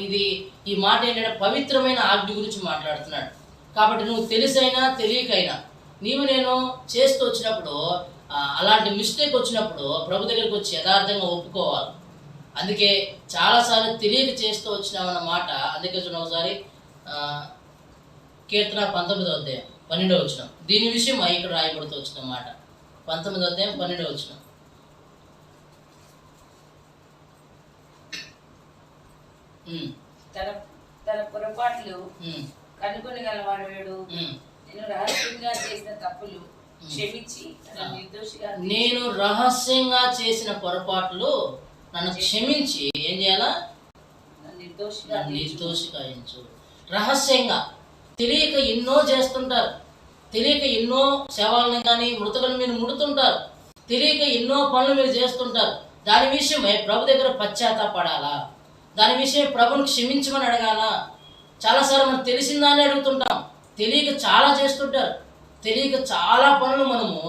ఇది ఈ మాట ఏంటంటే పవిత్రమైన ఆజ్ఞ గురించి మాట్లాడుతున్నాడు. కాబట్టి నువ్వు తెలిసైనా తెలియకైనా నీవు నేను చేస్తూ వచ్చినప్పుడు, అలాంటి మిస్టేక్ వచ్చినప్పుడు ప్రభు దగ్గరికి వచ్చి యథార్థంగా ఒప్పుకోవాలి. అందుకే చాలాసార్లు తెలియక చేస్తూ వచ్చినామన్న మాట. అందుకే చూడండి ఒకసారి కీర్తన 19వ అధ్యాయం 12వ వచనం, దీని విషయం ఇక్కడ రాయబడుతూ వచ్చిన మాట. 19వ అధ్యాయం 12వ వచనం, తన తన పొరపాట్లు కనుగొనగలవాడు. నేను రహస్యంగా చేసిన తప్పులు క్షమించి నిర్దోషిగా నేను రహస్యంగా చేసిన పొరపాట్లు నన్ను క్షమించి ఏం చేయాలా? నిర్దోషిగా ఎంచు. రహస్యంగా తెలియక ఎన్నో చేస్తుంటారు, తెలియక ఎన్నో శవాలను కానీ మృతకులను మీరు ముడుతుంటారు, తెలియక ఎన్నో పనులు మీరు చేస్తుంటారు. దాని విషయమై ప్రభు దగ్గర పశ్చాత్తాపడాలా, దాని విషయం ప్రభుని క్షమించమని అడగాల. చాలాసార్లు మనం తెలిసిందాన్ని అడుగుతుంటాం, తెలియక చాలా చేస్తుంటారు, తెలియక చాలా పనులు మనము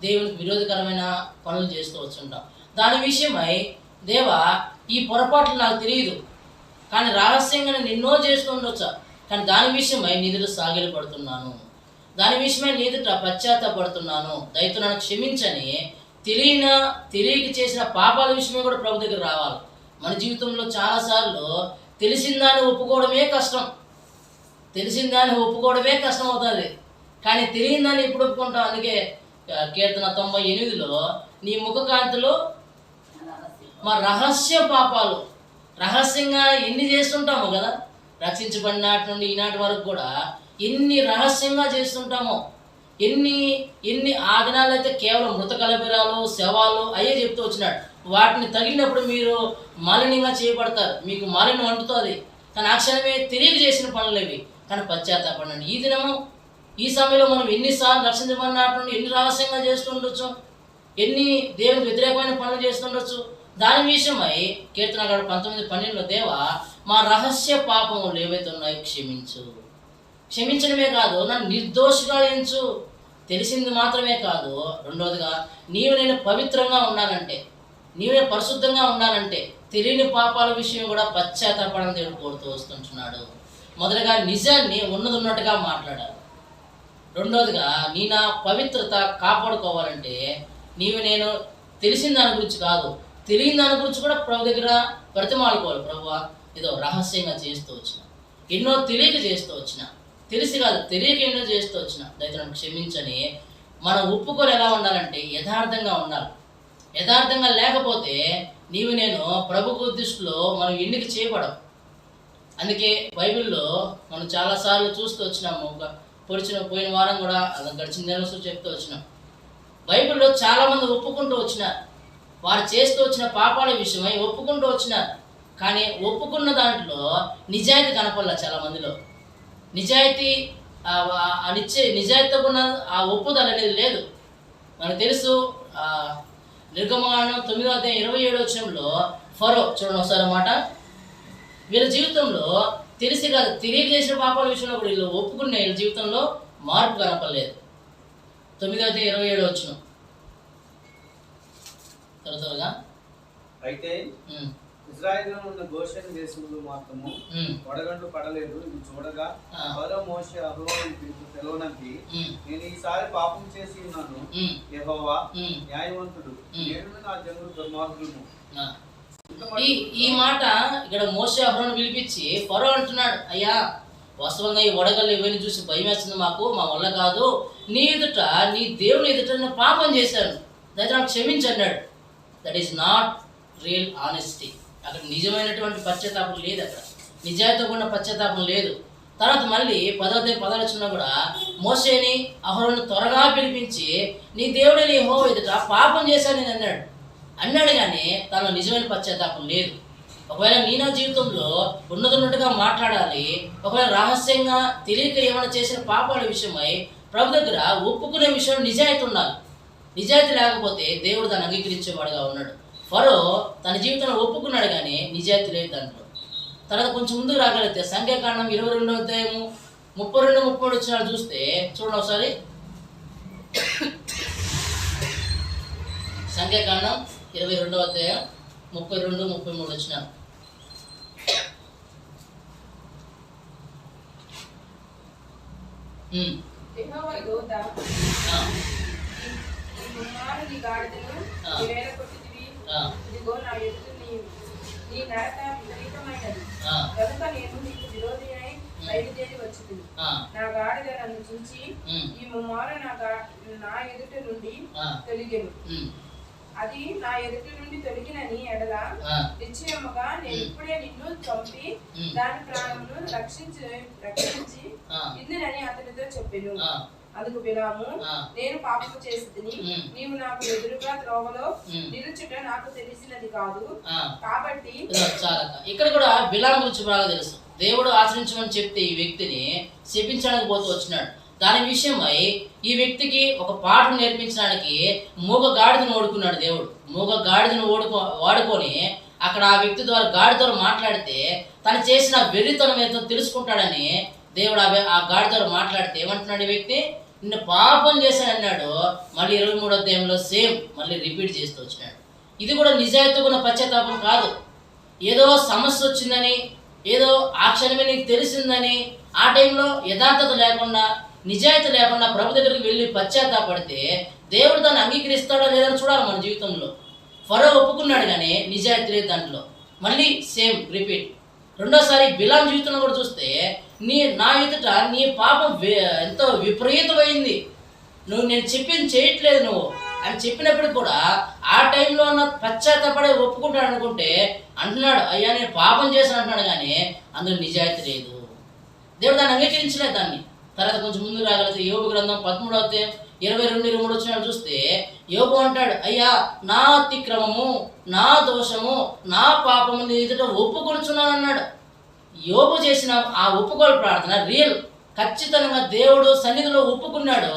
దేవునికి విరోధకరమైన పనులు చేస్తూ వచ్చుంటాం. దాని విషయమై దేవా ఈ పొరపాట్లు నాకు తెలియదు, కానీ రహస్యంగా నేను ఎన్నో చేస్తూ ఉండొచ్చా, కానీ దాని విషయమై నిధులు సాగిలు పడుతున్నాను, దాని విషయమై నీదుట పశ్చాత్తాపడుతున్నాను, దయతో నన్ను క్షమించని తెలియక చేసిన పాపాల విషయమే కూడా ప్రభు దగ్గర రావాలి. మన జీవితంలో చాలాసార్లు తెలిసిన దాన్ని ఒప్పుకోవడమే కష్టం, తెలిసిన దాన్ని ఒప్పుకోవడమే కష్టం అవుతుంది, కానీ తెలియని దాన్ని ఎప్పుడు ఒప్పుకుంటాం? అందుకే కీర్తన 98లో నీ ముఖ కాంతిలో మా రహస్య పాపాలు, రహస్యంగా ఎన్ని చేస్తుంటామో కదా, రక్షించబడిన నాటి నుండి ఈనాటి వరకు కూడా ఎన్ని రహస్యంగా చేస్తుంటామో, ఎన్ని ఆ దినాలు అయితే కేవలం మృత కలబిరాలు శవాలు అయ్యే చెప్తూ వచ్చినాడు. వాటిని తగిలినప్పుడు మీరు మాలిన్యంగా చేయబడతారు, మీకు మాలిన్యం అంటుతుంది, కానీ ఆ క్షణమే తెలియక చేసిన పనులు ఇవి. కానీ పశ్చాత్తాపడండి. ఈ దినము ఈ సమయంలో మనం ఎన్నిసార్లు రక్షించబడిన నాటి నుండి ఎన్ని రహస్యంగా చేస్తుండొచ్చు, ఎన్ని దేవునికి వ్యతిరేకమైన పనులు చేస్తుండొచ్చు. దాని విషయమై కీర్తనగాడు 19:12 దేవా మా రహస్య పాపములు ఏవైతే ఉన్నాయో క్షమించు. క్షమించడమే కాదు, నన్ను నిర్దోషిగా ఎంచు. తెలిసింది మాత్రమే కాదు, రెండవదిగా నేను పవిత్రంగా ఉండాలంటే, నీవే పరిశుద్ధంగా ఉండాలంటే తెలియని పాపాల విషయం కూడా పశ్చాత్తాపడం దేవుడు కోరుతూ వస్తుంటున్నాడు. మొదటగా నిజాన్ని ఉన్నట్టుగా మాట్లాడాలి. రెండవదిగా నీ నా పవిత్రత కాపాడుకోవాలంటే నేను తెలిసిన దాని గురించి కాదు, తెలియని దాని గురించి కూడా ప్రభు దగ్గర బ్రతిమాలుకోవాలి. ప్రభువా ఏదో రహస్యంగా చేస్తూ వచ్చిన, ఎన్నో తెలియక చేస్తూ వచ్చిన, తెలిసి కాదు తెలియక ఎన్నో చేస్తూ వచ్చిన, దయచేసి క్షమించని మనం ఒప్పుకొని ఎలా ఉండాలంటే యథార్థంగా ఉండాలి. యథార్థంగా లేకపోతే నేను ప్రభుకు దృష్టిలో మనం ఎన్నిక చేయబడం. అందుకే బైబిల్లో మనం చాలాసార్లు చూస్తూ వచ్చినాము, పోయిన వారం కూడా గడిచిన నెలలు చెప్తూ వచ్చినాం. బైబిల్లో చాలామంది ఒప్పుకుంటూ వచ్చినారు, వారు చేస్తూ వచ్చిన పాపాల విషయమై ఒప్పుకుంటూ వచ్చినారు, కానీ ఒప్పుకున్న దాంట్లో నిజాయితీ కనపడలే. చాలామందిలో నిజాయితీతో ఉన్న ఆ ఒప్పుదల అనేది లేదు. మనకు తెలుసు నిర్గమకాండం 9:27 ఫరో చూడండి ఒకసారి అన్నమాట. వీళ్ళ జీవితంలో తెలిసి కాదు తెలియక చేసిన పాపాల విషయంలో కూడా వీళ్ళు ఒప్పుకున్న వీళ్ళ జీవితంలో మార్పు కనపడలేదు. 9:27 త్వరగా. అయితే ఇశ్రాయేలులో ఉన్న గోషెను దేశంలో మాత్రము వడగండ్లు పడలేదు. ఇది చూడగా ఫరో మోషే అహరోను పిలువనంపి నేను ఈసారి పాపం చేసి ఉన్నాను, యెహోవా న్యాయవంతుడు, నేను నా జనులు దుర్మార్గులను. ఈ మాట ఇక్కడ మోషే అహరోను పిలిపించి ఫరో అంటున్నాడు, అయ్యా వాస్తవంగా ఈ వడగళ్ళు ఇవన్నీ చూసి భయం వేస్తుంది మాకు, మా వల్ల కాదు, నీ ఎదుట నీ దేవుని ఎదుట నేను పాపం చేశాను, దయచేసి నాకు క్షమించి అన్నాడు. That is not real honesty. అక్కడ నిజమైనటువంటి పశ్చాత్తాపం లేదు, అక్కడ నిజాయితీతో ఉన్న పశ్చాత్తాపం లేదు. తర్వాత మళ్ళీ 10:10 కూడా మోషేని అహరోను త్వరగా పిలిపించి నీ దేవుడిని యెహోవా ఎదుట పాపం చేశాను నేను అన్నాడు, కానీ తనలో నిజమైన పశ్చాత్తాపం లేదు. ఒకవేళ నీ నా జీవితంలో ఉన్నట్టుగా మాట్లాడాలి, ఒకవేళ రహస్యంగా తెలియక ఏమైనా చేసిన పాపాల విషయమై ప్రభు దగ్గర ఒప్పుకునే విషయం నిజాయితీ ఉండాలి. నిజాయితీ లేకపోతే దేవుడు దాన్ని అంగీకరించేవాడుగా ఉన్నాడు. ఫరో తన జీవితంలో ఒప్పుకున్నాడు, కానీ నిజాయితీ లేదు దాంట్లో. తర్వాత కొంచెం ముందుకు రాగలిగితే సంఖ్యాకాండం 22:32-33 చూస్తే చూడండి ఒకసారి. సంఖ్యాకాండం 22:32-33 ఇదిగో నా ఎదుట నీ నడత విపరీతమైనది కనుక నేను నీకు విరోధి అయి బయలుదేరి వచ్చింది. నా గాడిద నన్ను చూచి ఈ ముమ్మారు నా ఎదుట నుండి తొలగెను. అది నా ఎదుటి నుండి తొలగినని ఎడల నిశ్చయముగా నేను ఇప్పుడే నిన్ను చంపి దాని ప్రాణమును రక్షించి ఇందునని అతనితో చెప్పెను. అందుకు బిలాము, నేను పాపము చేసితిని, నీవు నాకు ఎదురుగా త్రోవలో నిలుచుట నాకు తెలిసినది కాదు కాబట్టి. ఇక్కడ కూడా బిలాము గురించి బాగా తెలుసు. దేవుడు ఆచరించమని చెప్తే ఈ వ్యక్తిని శపించడానికి పోతూ వచ్చినాడు. దాని విషయమై ఈ వ్యక్తికి ఒక పాఠం నేర్పించడానికి మూగ గాడిదను ఓడుకున్నాడు దేవుడు. మూగ గాడిదను వాడుకొని అక్కడ ఆ వ్యక్తి ద్వారా గాడితో మాట్లాడితే తను చేసిన వెర్రితనం ఏదో తెలుసుకుంటాడని దేవుడు ఆ గాడి ద్వారా మాట్లాడితే ఏమంటున్నాడు, ఈ వ్యక్తి నిన్ను పాపం చేశానన్నాడు. మళ్ళీ 23వ అధ్యాయంలో సేమ్ మళ్ళీ రిపీట్ చేస్తూ వచ్చినాడు. ఇది కూడా నిజాయితీగా ఉన్న పశ్చాత్తాపం కాదు. ఏదో సమస్య వచ్చిందని, ఏదో ఆ క్షణమే నీకు తెలిసిందని, ఆ టైంలో యథార్థత లేకుండా, నిజాయితీ లేకుండా ప్రభు దగ్గరికి వెళ్ళి పశ్చాత్తాపడితే దేవుడు దాన్ని అంగీకరిస్తాడో లేదని చూడాలి మన జీవితంలో. ఫరో ఒప్పుకున్నాడు కానీ నిజాయితీ లేదు దాంట్లో. మళ్ళీ సేమ్ రిపీట్. రెండోసారి బిలాం జీవితంలో కూడా చూస్తే నా ఎదుట నీ పాపం ఎంతో విపరీతమైంది, నేను చెప్పింది చేయట్లేదు నువ్వు అని చెప్పినప్పుడు కూడా ఆ టైంలో ఉన్న పశ్చాత్తాపడే ఒప్పుకుంటాడు అనుకుంటే అంటున్నాడు, అయ్యా నేను పాపం చేశాను అంటున్నాడు కానీ అందులో నిజాయితీ లేదు. దేవుడు దాన్ని అంగీకరించలేదు దాన్ని. తర్వాత కొంచెం ముందు రాగలిగితే యోబు గ్రంథం 13వ అధ్యాయం 22-23 వచ్చినాడు చూస్తే యోబు అంటాడు, అయ్యా నా అతిక్రమము, నా దోషము, నా పాపము నీ ఎదుట ఒప్పుకొనుచున్నాను అన్నాడు. యోబు చేసిన ఆ ఒప్పుకోలు ప్రార్థన రియల్, ఖచ్చితంగా దేవుడు సన్నిధిలో ఒప్పుకున్నాడు.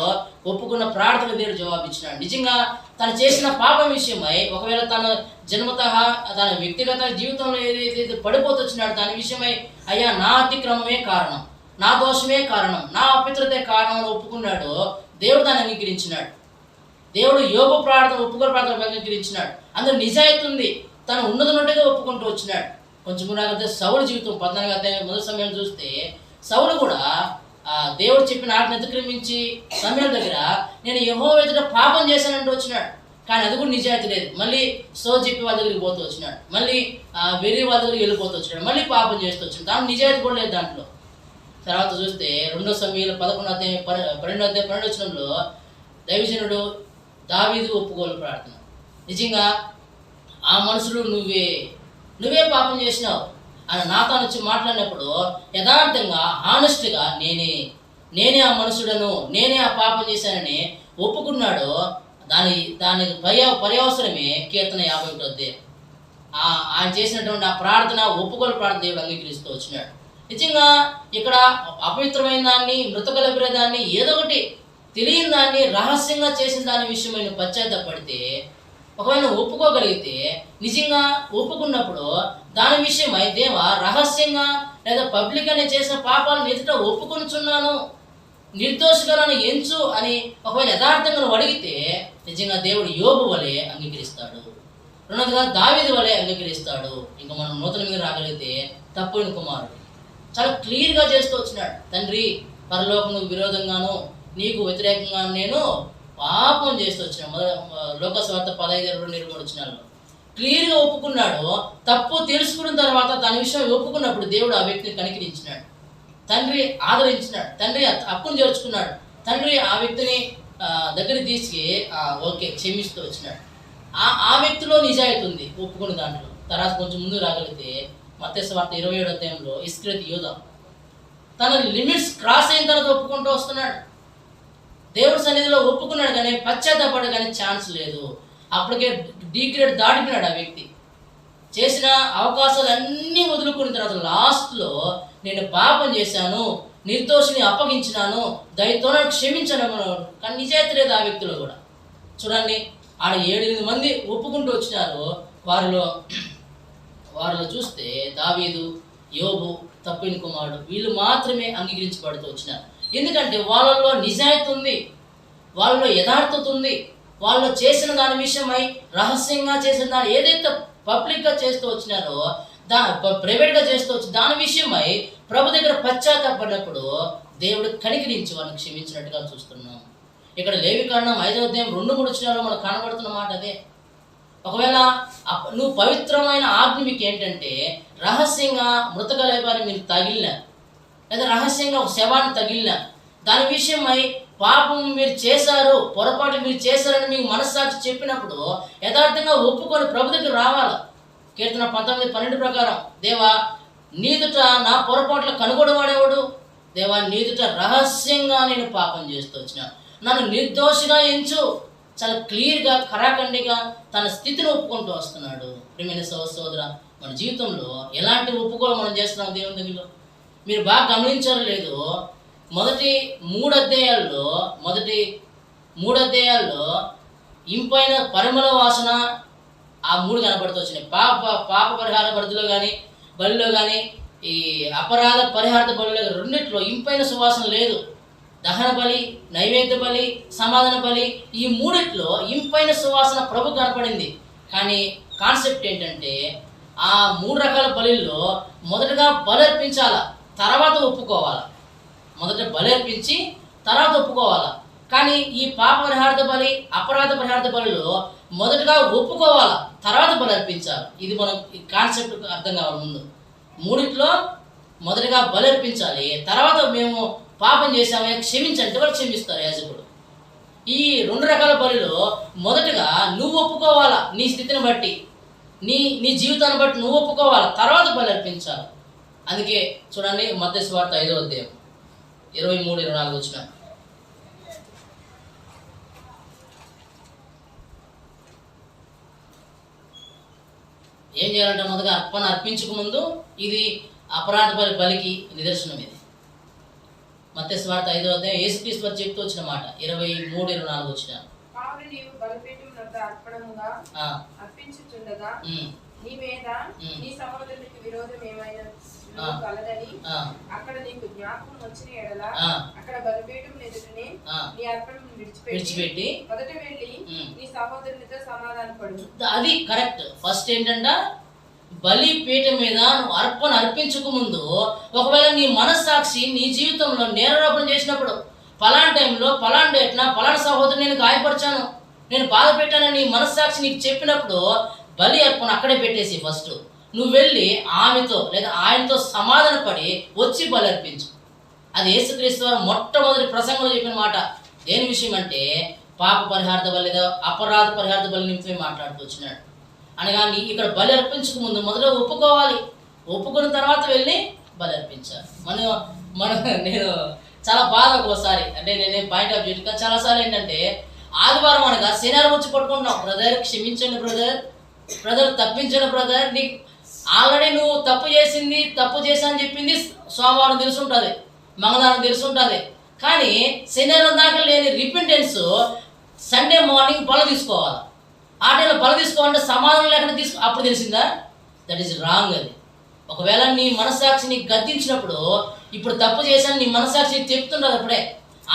ఒప్పుకున్న ప్రార్థన దేవుడు జవాబిచ్చినాడు. నిజంగా తను చేసిన పాపం విషయమై ఒకవేళ తన జన్మతః తన వ్యక్తిగత జీవితంలో ఏదైతే పడిపోతొచ్చినాడు దాని విషయమై అయ్యా నా అతిక్రమమే కారణం, నా దోషమే కారణం, నా అపవిత్రతే కారణం అని ఒప్పుకున్నాడు. దేవుడు దాన్ని అంగీకరించినాడు. దేవుడు యోబు ప్రార్థన ఒప్పుకోలు ప్రార్థన అంగీకరించినాడు. అందులో నిజాయితీ ఉంది. తను ఉన్నట్టుగా ఒప్పుకుంటూ వచ్చినాడు. కొంచెం ముందు సౌలు జీవితం 14వ అధ్యాయం మొదటి సమయం చూస్తే సౌలు కూడా దేవుడు చెప్పిన ఆజ్ఞను అతిక్రమించి సమయం దగ్గర నేను యెహోవా ఎదుట పాపం చేశానంటూ వచ్చినాడు. కానీ అది కూడా నిజాయితీ లేదు. మళ్ళీ చెప్పి వాళ్ళ దగ్గరికి పోతూ వచ్చినాడు. మళ్ళీ వెర్రి వాళ్ళ దగ్గరికి వెళ్ళిపోతూ వచ్చినాడు. మళ్ళీ పాపం చేస్తూ వచ్చినాడు. దాని నిజాయితీ కూడా లేదు దాంట్లో. తర్వాత చూస్తే 2 సమూయేలు 11వ అధ్యాయం 12వ అధ్యాయం 12వ వచనంలో దైవజనుడు దావీదు ఒప్పుకోలు ప్రార్థన. నిజంగా ఆ మనుషులు నువ్వే పాపం చేసినావు అని నాతో వచ్చి మాట్లాడినప్పుడు యథార్థంగా హానెస్ట్గా నేనే ఆ మనుషుడను, నేనే ఆ పాపం చేశానని ఒప్పుకున్నాడు. దానికి పర్యవసరమే కీర్తన 51వ అధ్యాయం. ఆయన చేసినటువంటి ఆ ప్రార్థన ఒప్పుకోలు ప్రార్థన దేవుడు అంగీకరిస్తూ వచ్చినాడు. నిజంగా ఇక్కడ అపవిత్రమైన దాన్ని, మృతకలపిన దాన్ని, ఏదో ఒకటి తెలియని దాన్ని రహస్యంగా చేసిన దాని విషయమైన పశ్చాత్తాపడితే ఒకవేళ ఒప్పుకోగలిగితే నిజంగా ఒప్పుకున్నప్పుడు దాని విషయమై దేవా రహస్యంగా లేదా పబ్లిక్గానే చేసిన పాపాలను ఎదుట ఒప్పుకొనిచున్నాను, నిర్దోషిగా నన్ను ఎంచు అని ఒకవేళ యథార్థంగా నువ్వు అడిగితే నిజంగా దేవుడు యోబు వలె అంగీకరిస్తాడు. రెండోదిగా దావీదు వలె అంగీకరిస్తాడు. ఇంకా మనం నూతన మీద రాగలిగితే తప్పోయిన కుమారుడు చాలా క్లియర్గా చేస్తూ వచ్చినాడు. తండ్రి పరలోకముకు విరోధంగాను నీకు వ్యతిరేకంగాను నేను పాపం చేస్తూ వచ్చినాడు. లోకస్వార్త 15:23 వచ్చినాడు. క్లియర్గా ఒప్పుకున్నాడు. తప్పు తెలుసుకున్న తర్వాత దాని విషయం ఒప్పుకున్నప్పుడు దేవుడు ఆ వ్యక్తిని కనికరించినాడు. తండ్రి ఆదరించినాడు. తండ్రి అప్పును చేర్చుకున్నాడు. తండ్రి ఆ వ్యక్తిని దగ్గరికి తీసుకు ఓకే క్షమిస్తూ వచ్చినాడు. ఆ వ్యక్తిలో నిజాయితీ ఉంది ఒప్పుకున్న దాంట్లో. తర్వాత కొంచెం ముందు రాగలిగితే మత్తయి సువార్త 27వ అధ్యాయంలో ఇస్కరియోతు యూదా తన లిమిట్స్ క్రాస్ అయిన తర్వాత ఒప్పుకుంటూ వస్తున్నాడు. దేవుడి సన్నిధిలో ఒప్పుకున్నాడు కానీ పశ్చాత్తాపడ కానీ ఛాన్స్ లేదు. అప్పటికే డీగ్రేడ్ దాటిపోయినాడు ఆ వ్యక్తి. చేసిన అవకాశాలన్నీ వదులుకున్న తర్వాత లాస్ట్లో నేను పాపం చేశాను, నిర్దోషిని అప్పగించినాను, దయతో క్షమించాను కానీ నిజాయితీ లేదు ఆ వ్యక్తిలో కూడా. చూడండి ఆడ 7-8 మంది ఒప్పుకుంటూ వచ్చినారు. వారిలో చూస్తే దావీదు, యోబు, తప్పిన కుమారుడు వీళ్ళు మాత్రమే అంగీకరించబడుతూ వచ్చినారు. ఎందుకంటే వాళ్ళలో నిజాయితీ ఉంది, వాళ్ళలో యథార్థత ఉంది. వాళ్ళు చేసిన దాని విషయమై రహస్యంగా చేసిన దాన్ని ఏదైతే పబ్లిక్గా చేస్తూ వచ్చినారో ప్రైవేట్గా చేస్తూ వచ్చి దాని విషయమై ప్రభు దగ్గర పశ్చాత్తాపడినప్పుడు దేవుడు కనికరించి వాళ్ళని క్షమించినట్టుగా చూస్తున్నాం. ఇక్కడ లేవికాండం 5వ అధ్యాయం 2-3 వచనాల్లో మనకు కనబడుతున్న మాట అదే. ఒకవేళ నువ్వు పవిత్రమైన ఆజ్ఞ మీకు ఏంటంటే రహస్యంగా మృతకలేపాన్ని మీరు తగిలిన లేదా రహస్యంగా ఒక శవాన్ని తగిలిన దాని విషయమై పాపం మీరు చేశారు, పొరపాటు మీరు చేశారని మీకు మనస్సాక్షి చెప్పినప్పుడు యథార్థంగా ఒప్పుకొని ప్రభు దగ్గర రావాలి. కీర్తన 19:12 ప్రకారం, దేవా నీదుట నా పొరపాట్లు కనుగొడవాడేవాడు, దేవా నీదుట రహస్యంగా నేను పాపం చేస్తూ వచ్చిన, నన్ను నిర్దోషిగా ఎంచు. చాలా క్లియర్గా ఖరాఖండిగా తన స్థితిని ఒప్పుకుంటూ వస్తున్నాడు. ప్రియమైన సోదర, మన జీవితంలో ఎలాంటి ఒప్పుకోలు మనం చేస్తున్నాం దేవుని దగ్గర? మీరు బాగా గమనించారో లేదో, మొదటి మూడు అధ్యాయాల్లో ఇంపైన పరిమళ వాసన ఆ మూడు కనబడుతూ వచ్చినాయి. పాప పరిహార బలిలో కానీ ఈ అపరాధ పరిహార బలిలో రెండిట్లో ఇంపైన సువాసన లేదు. దహన బలి, నైవేద్య బలి, సమాధాన బలి, ఈ మూడిట్లో ఇంపైన సువాసన ప్రభు కనపడింది. కానీ కాన్సెప్ట్ ఏంటంటే ఆ 3 రకాల బలిల్లో మొదటగా బలర్పించాల, తర్వాత ఒప్పుకోవాలా. మొదట బలర్పించి తర్వాత ఒప్పుకోవాలా. కానీ ఈ పాప పరిహార్థ బలి, అపరాధ పరిహార్థ బలిలో మొదటగా ఒప్పుకోవాలా, తర్వాత బలర్పించాలి. ఇది మనం ఈ కాన్సెప్ట్ అర్థం కావాలి. ముందు మూడిట్లో మొదటగా బలర్పించాలి, తర్వాత మేము పాపం చేసామని క్షమించంటే వాళ్ళు క్షమిస్తారు యాజకుడు. ఈ 2 రకాల బలిలో మొదటగా నువ్వు ఒప్పుకోవాలా, నీ స్థితిని బట్టి, నీ జీవితాన్ని బట్టి నువ్వు ఒప్పుకోవాలా, తర్వాత బలర్పించాలి. అందుకే చూడండి, మత్తయి సువార్త 5వ అధ్యాయం 23-24 వచ్చిన, ఏం చేయాలంటే మొదట అర్పణ అర్పించక ముందు ఇది అపరాధ బలికి నిదర్శనం. ఇది మత్తయి సువార్త 5వ అధ్యాయం యేసుక్రీస్తు వారు చెప్తూ వచ్చిన మాట 23-24 వచ్చిన, నీవు బలిపీఠం వద్ద అర్పణముగా అర్పించుచుండగా నీ మీద నీ సహోదరునికి విరోధం ఏమైనా కలదని అక్కడ నీకు జ్ఞాపకం వచ్చిన ఎడల అక్కడ బలిపీఠం ఎదుటనే నీ అర్పణను విడిచిపెట్టి మొదట వెళ్ళి నీ సహోదరునితో సమాధానపడు. అది కరెక్ట్. ఫస్ట్ ఏంటంటే బలిపీఠం మీద నువ్వు అర్పణ అర్పించక ముందు ఒకవేళ నీ మనస్సాక్షి నీ జీవితంలో నేరారోపణ చేసినప్పుడు, పలానా టైంలో పలానా డేట్న పలానా సహోదరుని నేను గాయపరిచాను, నేను బాధ పెట్టానని నీ మనస్సాక్షి నీకు చెప్పినప్పుడు బలి అర్పణ అక్కడే పెట్టేసి ఫస్ట్ నువ్వు వెళ్ళి ఆమెతో లేదా ఆయనతో సమాధాన పడి వచ్చి బలి అర్పించు. అది యేసుక్రీస్తు వారు మొట్టమొదటి ప్రసంగంలో చెప్పిన మాట. దేని విషయం అంటే పాప పరిహార్థ బలి లేదా అపరాధ పరిహార్థ బలి నిమిత్తమే మాట్లాడుతూ వచ్చినాడు. అనగా ఇక్కడ బలి అర్పించక ముందు మొదట ఒప్పుకోవాలి, ఒప్పుకున్న తర్వాత వెళ్ళి బలి అర్పించాలి. నేను చాలా బాధ ఒకసారి, అంటే నేను పాయింట్ ఆఫ్ వ్యూ చాలాసార్లు ఏంటంటే ఆదివారం అనగా శనివారం వచ్చి పట్టుకుంటున్నాం, బ్రదర్ క్షమించండి బ్రదర్ తప్పించండి బ్రదర్, నీకు ఆల్రెడీ నువ్వు తప్పు చేశాను చెప్పింది సోమవారం తెలుసుంటుంది, మంగళవారం తెలుసుంటుంది. కానీ శనివారం దాకా లేని రిపెంటెన్స్ సండే మార్నింగ్ బల తీసుకోవాలి. ఆ టైంలో బల తీసుకోవాలంటే సమాధానం లేకుండా అప్పుడు తెలిసిందా? That is wrong. అది ఒకవేళ నీ మనస్సాక్షి నీకు గద్దించినప్పుడు ఇప్పుడు తప్పు చేశాను నీ మనస్సాక్షి చెప్తుండదు అప్పుడే.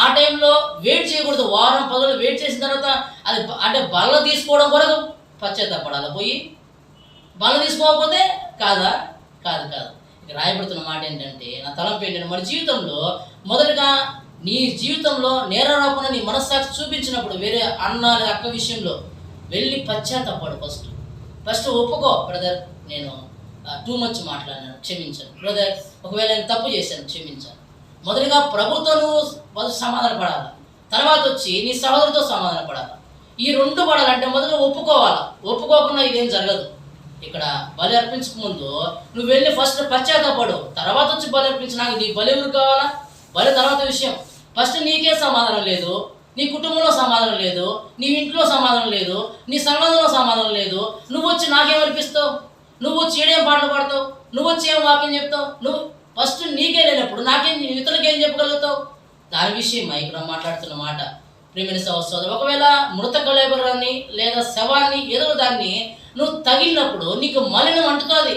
ఆ టైంలో వెయిట్ చేయకూడదు. వారం 10 రోజులు వెయిట్ చేసిన తర్వాత అది అంటే బల్ల తీసుకోవడం కొరకు పశ్చాత్తాపడాలి. పోయి బల్ల తీసుకోకపోతే కాదు. ఇక రాయబడుతున్న మాట ఏంటంటే, నా తలంపు ఏంటంటే, మన జీవితంలో మొదటగా నీ జీవితంలో నేరారోపణ నీ మనస్సాక్షి చూపించినప్పుడు వేరే అన్న లేదా అక్క విషయంలో వెళ్ళి పశ్చాత్తాపడు. ఫస్ట్ ఒప్పుకో, బ్రదర్ నేను టూ మచ్ మాట్లాడినాను, క్షమించాను. బ్రదర్ ఒకవేళ నేను తప్పు చేశాను, క్షమించాను. మొదటిగా ప్రభుతో నువ్వు సమాధాన పడాలి, తర్వాత వచ్చి నీ సహోదరుతో సమాధాన పడాలి. ఈ 2 పడాలంటే మొదట ఒప్పుకోవాలి. ఒప్పుకోకుండా ఇదేం జరగదు. ఇక్కడ బలి అర్పించక ముందు నువ్వు వెళ్ళి ఫస్ట్ పశ్చాత్తాపడు, తర్వాత వచ్చి బలి అర్పించు. నాకు నీ బలి ఎవరు కావాలా? బలి తర్వాత విషయం. ఫస్ట్ నీకే సమాధానం లేదు, నీ కుటుంబంలో సమాధానం లేదు, నీ ఇంట్లో సమాధానం లేదు, నీ సంఘంలో సమాధానం లేదు. నువ్వు వచ్చి నాకేం అర్పిస్తావు? నువ్వు వచ్చి ఏడేం పాటలు పాడతావు? నువ్వు వచ్చి ఏం వాక్యం చెప్తావు? నువ్వు ఫస్ట్ నీకే లేనప్పుడు నాకేం ఇతరులకేం చెప్పగలుగుతావు? దాని విషయం ఇక్కడ మాట్లాడుతున్న మాట. ప్రియమైన సహోదరుడు, ఒకవేళ మృత కళేబరాన్ని లేదా శవాన్ని ఏదో దాన్ని నువ్వు తగిలినప్పుడు నీకు మలినం అంటుతుంది.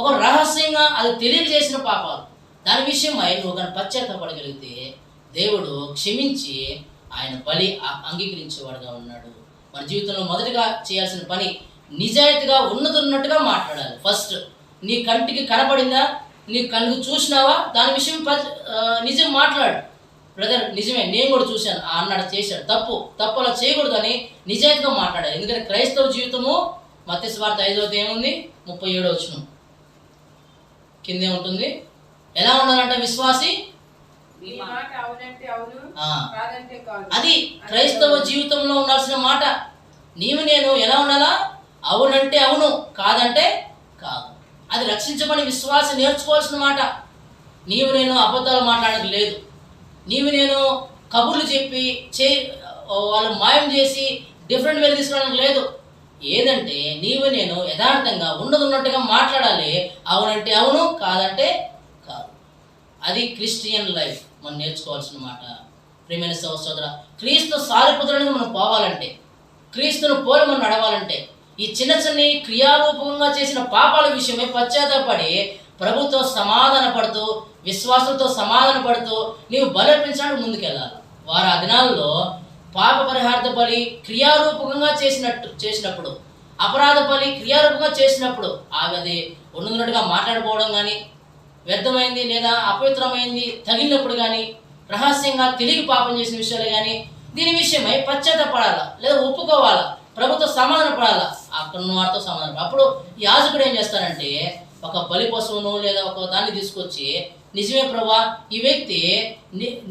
ఒక రహస్యంగా అది తెలియజేసిన పాపాలు. దాని విషయమై నువ్వు కానీ పశ్చాత్తాపడగలిగితే దేవుడు క్షమించి ఆయన బలి అంగీకరించేవాడుగా ఉన్నాడు. మన జీవితంలో మొదటిగా చేయాల్సిన పని నిజాయితీగా ఉన్నట్టుగా మాట్లాడాలి. ఫస్ట్ నీ కంటికి కనపడిందా, నీ కళ్ళకు చూసినావా, దాని విషయం నిజం మాట్లాడు. బ్రదర్ నిజమే, నేను కూడా చూశాను అన్నాడు, చేశాడు, తప్పు అలా చేయకూడదు అని నిజాయితీగా మాట్లాడాలి. ఎందుకంటే క్రైస్తవ జీవితము మత్తయి సువార్త 5వ అధ్యాయం ఉంది 37వ వచనం కిందే ఉంటుంది. ఎలా ఉండాలంటే విశ్వాసి మీ నీ మాట మాట అవునంటే అవును, ఆ. కాదంటే కాదు. అది క్రైస్తవ జీవితంలో ఉండాల్సిన మాట. నీవు నేను ఎలా ఉండాలా? అవునంటే అవును, కాదంటే కాదు. అది రక్షించబడి విశ్వాసం నేర్చుకోవాల్సిన మాట. నీవు నేను అబద్ధాలు మాట్లాడడం లేదు. నీవు నేను కబుర్లు చెప్పి వాళ్ళు మాయం చేసి డిఫరెంట్ వేలు తీసుకోవడం లేదు. ఏదంటే నీవు నేను యథార్థంగా ఉన్నట్టుగా మాట్లాడాలి. అవునంటే అవును, కాదంటే కాదు. అది క్రిస్టియన్ లైఫ్ మనం నేర్చుకోవాల్సిన మాట. ప్రియమైన సహోదర, క్రీస్తు సారిపుత్రుడిని మనం పోవాలంటే, క్రీస్తును పోలి మనం నడవాలంటే, ఈ చిన్న చిన్న క్రియారూపంగా చేసిన పాపాల విషయమై పశ్చాత్తాపడి ప్రభుతో సమాధాన పడుతూ, విశ్వాసంతో సమాధాన పడుతూ నీవు బలర్పించడానికి ముందుకెళ్ళాలి. వారు ఆ దినాల్లో పాప పరిహార్థ బలి క్రియారూపకంగా చేసినప్పుడు, అపరాధ బలి క్రియారూపంగా చేసినప్పుడు అది ఉన్నట్టుగా మాట్లాడుకోవడం కానీ, వ్యర్థమైంది లేదా అపవిత్రమైంది తగిలినప్పుడు కానీ, రహస్యంగా తెలిగి పాపం చేసిన విషయాలు కానీ, దీని విషయమై పశ్చాత్తపడాలా లేదా ఒప్పుకోవాలా, ప్రభుత్వ సమాధాన పడాలా. అక్కడ ఉన్న వారితో సమాధానం. అప్పుడు యాజకుడు ఏం చేస్తారంటే ఒక బలి పశువును లేదా ఒక దాన్ని తీసుకొచ్చి, నిజమే ప్రభా, ఈ వ్యక్తి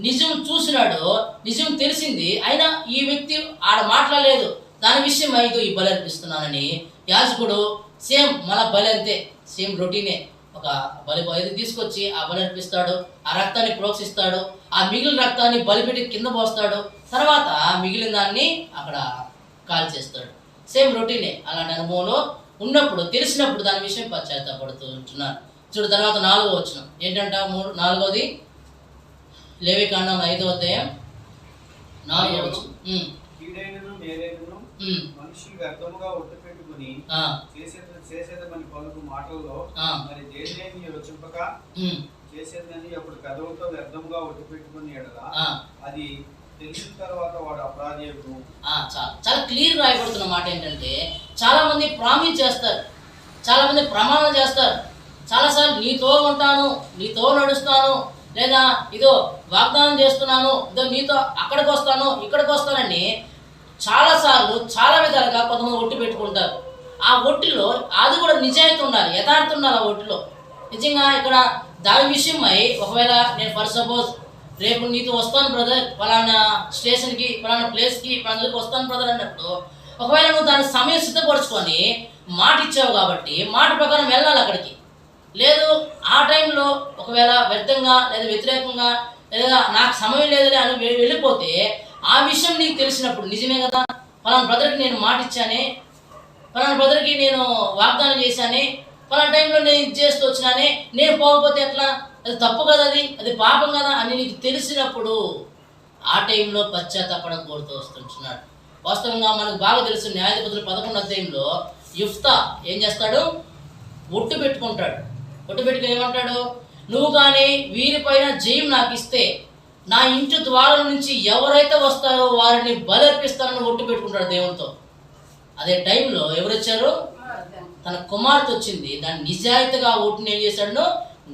నిజం చూసినాడు, నిజం తెలిసింది, అయినా ఈ వ్యక్తి ఆడ మాట్లాడలేదు, దాని విషయం ఐదు ఈ బలి అర్పిస్తున్నానని యాజకుడు సేమ్ మన బలి అంతే, సేమ్ రొటీనే. ఒక బలి తీసుకొచ్చి ఆ బలి అర్పిస్తాడు, ఆ రక్తాన్ని ప్రోక్షిస్తాడు, ఆ మిగిలిన రక్తాన్ని బలిపెట్టి కింద పోస్తాడు, తర్వాత మిగిలిన దాన్ని అక్కడ కాల్చేస్తాడు. సేమ్ రొటీనే. అలాంటి అనుభవంలో ఉన్నప్పుడు తెలిసినప్పుడు దాని విషయం పశ్చాత్తాపడుతూ ఉంటున్నారు. చూడు తర్వాత 4వ వచనం ఏంటంట? 4వది లేవికాండం 5వ అధ్యాయం 4వ వచనం. కీడైనను మేలైనను మనిషి వ్యర్థముగా ఒట్టు పెట్టుకుని చేసేదమని పలుకు మాటల్లో మరి దేనిని యోచింపక చేసేదని అప్పుడు పెదవులతో వ్యర్థముగా ఒట్టు పెట్టుకుని ఎడలా అది తెలిసిన తర్వాత వాడు అపరాధి. చాలా క్లియర్ రాయబడుతున్న మాట ఏంటంటే, చాలా మంది ప్రామిస్ చేస్తారు, చాలా మంది ప్రమాణం చేస్తారు, చాలాసార్లు నీతో ఉంటాను, నీతో నడుస్తాను, లేదా ఇదో వాగ్దానం చేస్తున్నాను, ఇదో నీతో అక్కడికి వస్తాను, ఇక్కడికి వస్తానని చాలాసార్లు చాలా విధాలుగా కొంతమంది ఒట్టు పెట్టుకుంటారు. ఆ ఒట్టిలో అది కూడా నిజాయితీ ఉండాలి, యథార్థం ఉండాలి ఆ ఒట్టిలో. నిజంగా ఇక్కడ దాని విషయమై ఒకవేళ నేను ఫర్ సపోజ్ రేపు నీతో వస్తాను బ్రదర్, ఫలానా స్టేషన్కి, ఫలానా ప్లేస్కి, ఫలానా వస్తాను బ్రదర్ అన్నప్పుడు ఒకవేళ నువ్వు దాని సమయం సిద్ధపరచుకొని మాట ఇచ్చావు కాబట్టి మాట ప్రకారం వెళ్ళాలి అక్కడికి. లేదు ఆ టైంలో ఒకవేళ వ్యర్థంగా లేదా వ్యతిరేకంగా లేదా నాకు సమయం లేదని అని వెళ్ళిపోతే ఆ విషయం నీకు తెలిసినప్పుడు నిజమే కదా, ఫలానా బ్రదర్కి నేను మాట ఇచ్చానే, ఫలానా బ్రదర్కి నేను వాగ్దానం చేశానే, ఫలానా టైంలో నేను ఇది చేస్తూ వచ్చినానే, నేను పోకపోతే ఎట్లా, అది తప్పు కదా, అది పాపం కదా అని నీకు తెలిసినప్పుడు ఆ టైంలో పశ్చాత్తాపడం కోరుతూ వస్తుంటున్నాడు. వాస్తవంగా మనకు బాగా తెలుసు, న్యాయాధిపతులు 11వ అధ్యాయంలో యుఫ్తా ఏం చేస్తాడు? ఒట్టు పెట్టుకుంటాడు. ఒట్టు పెట్టుకుని ఏమంటాడు? నువ్వు కానీ వీరిపైన జయం నాకు ఇస్తే నా ఇంటి ద్వారం నుంచి ఎవరైతే వస్తారో వారిని బలర్పిస్తానని ఒట్టు పెట్టుకుంటాడు దేవునితో. అదే టైంలో ఎవరు వచ్చారు? తన కుమార్తె వచ్చింది. దాన్ని నిజాయితీగా ఓటుని ఏం చేశాడో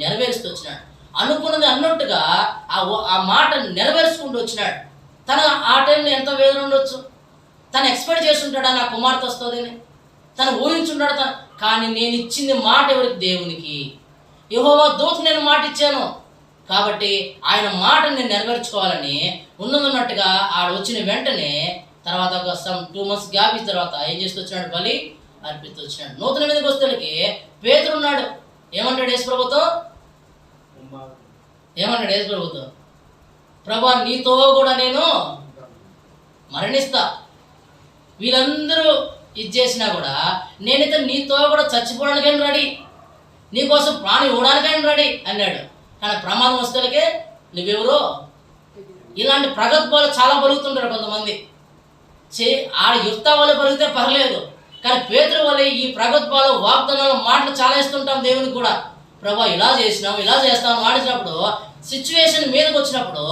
నెరవేరుస్తూ వచ్చినాడు. అనుకున్నది అన్నట్టుగా ఆ మాట నెరవేర్చుకుంటూ వచ్చినాడు. తన ఆ టైంలో ఎంత వేదన ఉండొచ్చు, తను ఎక్స్పెక్ట్ చేస్తుంటాడా నా కుమార్తె వస్తుందని, తను ఊహించుంటాడు. కానీ నేను ఇచ్చింది మాట ఎవరికి? దేవునికి. యెహోవా దూతకు నేను మాట ఇచ్చాను కాబట్టి ఆయన మాట నేను నెరవేర్చుకోవాలని ఉన్నట్టుగా ఆడ వచ్చిన వెంటనే తర్వాత ఒక 2 months గ్యాప్ ఇచ్చిన తర్వాత ఏం చేస్తూ వచ్చినాడు? బలి అర్పిస్తూ వచ్చినాడు. నూతన మీదకి వస్తేకి పేతురు ఉన్నాడు. ఏమంటాడు యేసు ప్రభుతో? ఏమన్నాడు యేసు ప్రభుతో? ప్రభా నీతో కూడా నేను మరణిస్తా, వీళ్ళందరూ ఇది చేసినా కూడా నేనైతే నీతో కూడా చచ్చిపోవడానికైనా రెడీ, నీకోసం ప్రాణం ఇవ్వడానికైనా రెడీ అన్నాడు. కానీ ప్రమాదం వస్తేలకే నువ్వెవరో. ఇలాంటి ప్రగల్భాలు చాలా పలుకుతుంటారు కొంతమంది. ఆడ యుక్త వల్ల పలిగితే పర్లేదు, కానీ పేతురు వల్ల ఈ ప్రగల్భాలు వాగ్దానాలు మాటలు చాలా ఇస్తుంటాం దేవునికి కూడా. ప్రభా ఇలా చేసినాం, ఇలా చేస్తాం వాడించినప్పుడు సిచ్యువేషన్ మీదకి వచ్చినప్పుడు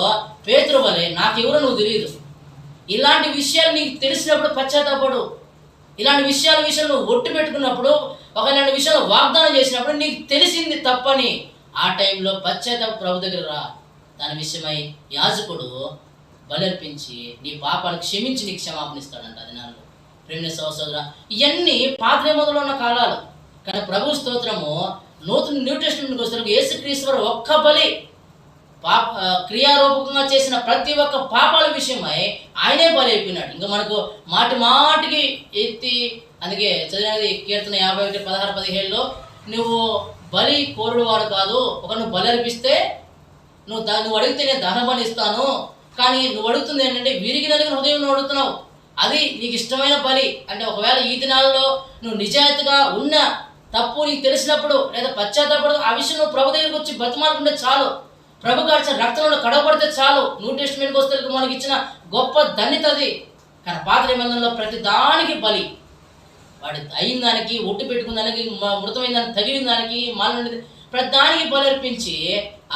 పేతురు వల్లే నాకెవరో నువ్వు తెలియదు, ఇలాంటి విషయాలు నీకు తెలిసినప్పుడు పశ్చాత్తాపడు. ఇలాంటి విషయాలు నువ్వు ఒట్టు పెట్టుకున్నప్పుడు, ఒక ఇలాంటి విషయాలు వాగ్దానం చేసినప్పుడు నీకు తెలిసింది తప్పని ఆ టైంలో పశ్చాత్తాప ప్రభు దగ్గర రా. దాని విషయమై యాజకుడు బలర్పించి నీ పాపాలు క్షమించి నీకు క్షమాపణ ఇస్తాడంట. అది నాలుగు ప్రేమ సహోదరా, ఇవన్నీ పాత నిబంధనలో ఉన్న కాలాలు. కానీ ప్రభు స్తోత్రము నూతన న్యూ టెస్టమెంట్కి వస్తే యేసుక్రీస్తు వారు ఒక్క బలి క్రియారూపకంగా చేసిన ప్రతి ఒక్క పాపాల విషయమై ఆయనే బలైపోయినాడు. ఇంకా మనకు మాటి మాటికి ఎత్తి, అందుకే చదివినది కీర్తన 51:16-17లో, నువ్వు బలి కోరుడు వాడు కాదు, ఒక నువ్వు బలి అర్పిస్తే నువ్వు అడిగితే నేను దహన బలి ఇస్తాను, కానీ నువ్వు అడుగుతుంది ఏంటంటే విరిగి నలిగిన హృదయం నువ్వు అడుగుతున్నావు, అది నీకు ఇష్టమైన బలి. అంటే ఒకవేళ ఈ దినాల్లో నువ్వు నిజాయితీగా ఉన్న తప్పు నీకు తెలిసినప్పుడు లేదా పశ్చాత్తాపడు ఆ విషయం నువ్వు ప్రభు దగ్గరికి వచ్చి బతిమాలుకుంటే చాలు, ప్రభు గార్చిన రక్తంలో కడగబడితే చాలు. న్యూ టెస్టిమెంట్కి వస్తే మనకి ఇచ్చిన గొప్ప ధన్యత అది. కానీ పాత నిబంధనలో ప్రతి దానికి బలి, వాడి అయిన దానికి, ఒట్టు పెట్టుకున్న దానికి, మృతమైన దానికి, తగిలిన దానికి, మాలిన ప్రతి దానికి బలి అర్పించి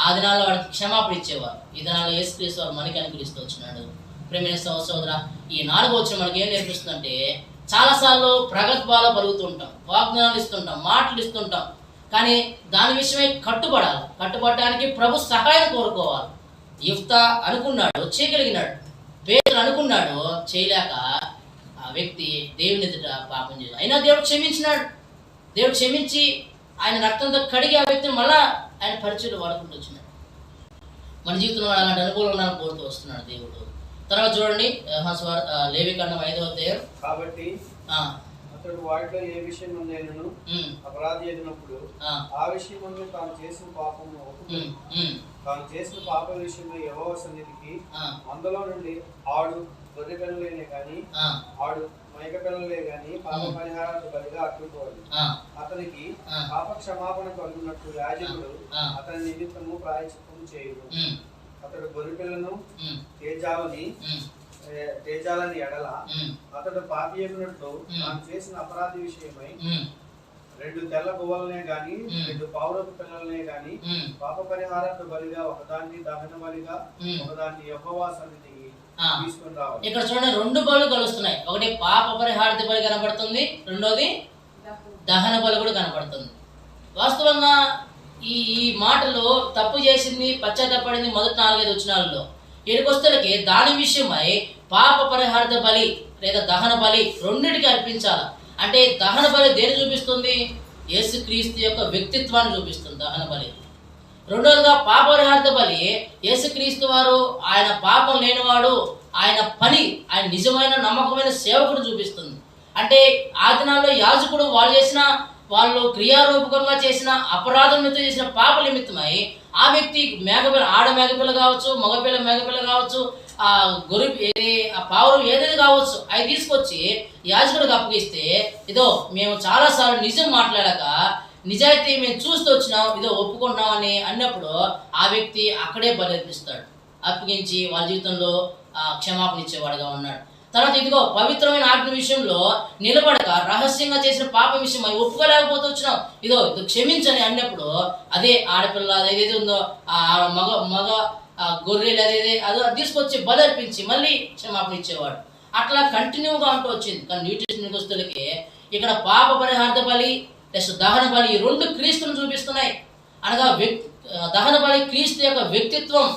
ఆ దినాల్లో వాడికి క్షమాపణ ఇచ్చేవారు. ఈ దినాల్లో యేసుక్రీస్తు వారు మనకి అనుగ్రహిస్తూ వచ్చినాడు. ప్రేమైన సహోదరా, ఈ 4వ వచనం మనకి ఏం నేర్పిస్తుందంటే, చాలాసార్లు ప్రగల్భాలు పలుకుతూ ఉంటాం, వాగ్దానాలు ఇస్తుంటాం, మాటలు ఇస్తుంటాం, కానీ దాని విషయమై కట్టుబడాలి. కట్టుబడడానికి ప్రభు సహాయం కోరుకోవాలి. యిఫ్తా అనుకున్నాడు, చేయగలిగినాడు. పేతురు అనుకున్నాడు, చేయలేక ఆ వ్యక్తి దేవుని ఎదుట పాపం చేయాలి. అయినా దేవుడు క్షమించినాడు. దేవుడు క్షమించి ఆయన రక్తంతో కడిగి ఆ వ్యక్తిని మళ్ళా ఆయన పరిచయం వాడుకుంటూ వచ్చినాడు. మన జీవితంలో అలాంటి అనుకూలంగా కోరుతూ వస్తున్నాడు దేవుడు. తర్వాత చూడండి, లేవికాండం 5వ అధ్యాయం. కాబట్టి అతడు వాటిలో ఏ విషయం నేను అపరాధి అయినప్పుడు ఆ విషయం తాను చేసిన పాపం తాను చేసిన పాప విషయమై యెహోవా సన్నిధికి అందులో నుండి ఆడు గొర్రె పిల్లలేనే గాని ఆడు మేక పిల్లలే గాని పాప పరిహారానికి బలిగా అట్టుకోవాలి. అతనికి పాప క్షమాపణ కలుగునట్లు యాజకుడు అతని నిమిత్తము ప్రాయశ్చిత్తము చేయడు. అతడు గొర్రె పిల్లను తేజాలని ఎడల అతడు పాపి అయినట్లు తాను చేసిన అపరాధి విషయమై 2 తెల్ల గువ్వలనే గాని 2 పావురపు పిల్లలనే గాని పాప పరిహారార్థ బలిగా ఒకదాన్ని దహన బలిగా ఒకదాన్ని యెహోవా సన్నిధికి తీసుకొని రావాలి. ఇక్కడ చూడండి, 2 బలులు కలుస్తున్నాయి. ఒకటి పాప పరిహారార్థ బలి కనబడుతుంది, రెండోది దహన బలి కూడా కనబడుతుంది. వాస్తవంగా ఈ మాటలు తప్పు చేసింది, పశ్చాత్తాపడింది మొదటి 4-5 వచనాలలో. ఏడుకొస్తలకి దాని విషయమై పాప పరిహారార్థ బలి లేదా దహన బలి రెండింటికి అర్పించాలి. అంటే దహన బలి దేని చూపిస్తుంది? యేసుక్రీస్తు యొక్క వ్యక్తిత్వాన్ని చూపిస్తుంది దహన బలి. రెండోదిగా పాప పరిహారార్థ బలి యేసుక్రీస్తు వారు ఆయన పాపం లేనివాడు, ఆయన పని, ఆయన నిజమైన నమ్మకమైన సేవకుడు చూపిస్తుంది. అంటే ఆ దినాల్లో యాజకుడు వాళ్ళు క్రియారూపకంగా చేసిన అపరాధం నిమిత్తం చేసిన పాప నిమిత్తమై ఆ వ్యక్తి మేకపిల్ల, ఆడ మేకపిల్ల కావచ్చు, మగపిల్ల మేకపిల్ల కావచ్చు, ఆ పావురం ఏదైతే కావచ్చు, అవి తీసుకొచ్చి యాజకుడికి అప్పగిస్తే, ఇదో మేము చాలాసార్లు నిజం మాట్లాడాక నిజాయితీ మేము చూస్తూ వచ్చినాం, ఇదో ఒప్పుకుంటున్నాం అని అన్నప్పుడు ఆ వ్యక్తి అక్కడే బలి అర్పిస్తాడు. అప్పగించి వాళ్ళ జీవితంలో క్షమాపణ ఇచ్చేవాడుగా ఉన్నాడు. తర్వాత ఇదిగో పవిత్రమైన ఆజ్ఞ విషయంలో నిలబడక రహస్యంగా చేసిన పాప విషయం ఒప్పుకోలేకపోతూ వచ్చినాం, ఇదో క్షమించని అన్నప్పుడు అదే ఆడపిల్ల ఏదైతే ఉందో ఆ మగ గొర్రెలు అదో తీసుకొచ్చి బలి అర్పించి మళ్ళీ క్షమాపణ ఇచ్చేవాడు. అట్లా కంటిన్యూగా ఉంటూ వచ్చింది. కానీ న్యూ టెస్టిమెంట్కి వస్తువులకి ఇక్కడ పాప పరిహారార్థ బలి ప్లస్ దహన బలి ఈ 2 క్రీస్తును చూపిస్తున్నాయి. అనగా దహన బలి క్రీస్తు యొక్క వ్యక్తిత్వం.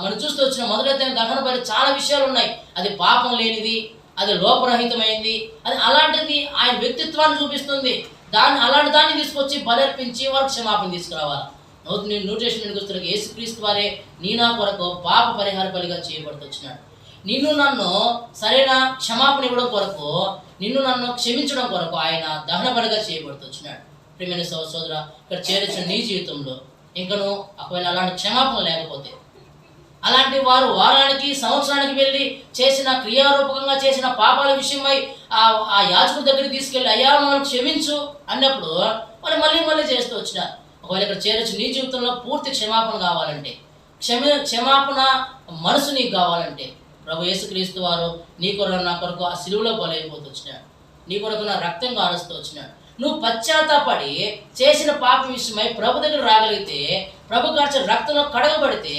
మనం చూస్తూ వచ్చిన మొదలైతే దహన బలి చాలా విషయాలు ఉన్నాయి. అది పాపం లేనిది, అది లోపరహితమైంది, అది అలాంటిది ఆయన వ్యక్తిత్వాన్ని చూపిస్తుంది. అలాంటి దాన్ని తీసుకొచ్చి బలి అర్పించి వారికి క్షమాపణ తీసుకురావాలి. న్యూ టెస్టిమెంట్కి వస్తువులకి యేసుక్రీస్తు వారే నీ నా కొరకు పాప పరిహార బలిగా చేయబడుతూ వచ్చినాడు. నిన్ను నన్ను సరైన క్షమాపణ ఇవ్వడం కొరకు, నిన్ను నన్ను క్షమించడం కొరకు ఆయన దహన బలిగా చేయబడుతూ వచ్చినాడు. ప్రియమైన సహోదరా, ఇక్కడ చేర్చిన నీ జీవితంలో ఇంకను ఒకవేళ అలాంటి క్షమాపణ లేకపోతే, అలాంటి వారు వారానికి సంవత్సరానికి వెళ్ళి చేసిన క్రియారూపకంగా చేసిన పాపాల విషయమై ఆ యాజకుడి దగ్గరికి తీసుకెళ్ళి అయ్యా మనం క్షమించు అన్నప్పుడు వాళ్ళు మళ్ళీ చేస్తూ వచ్చినారు. ఒకవేళ ఇక్కడ చేరొచ్చు నీ జీవితంలో పూర్తి క్షమాపణ కావాలంటే, క్షమాపణ మనసు నీకు కావాలంటే, ప్రభు యేసుక్రీస్తు వారు నీ కొరకు నా కొరకు ఆ సిలువలో బలైపోతూ వచ్చినాడు. నీ కొరకు నా రక్తం కారుస్తూ వచ్చినాడు. నువ్వు పశ్చాత్తాపడి చేసిన పాప విషయమై ప్రభు దగ్గర రాగలిగితే, ప్రభు కార్చిన రక్తంలో కడగబడితే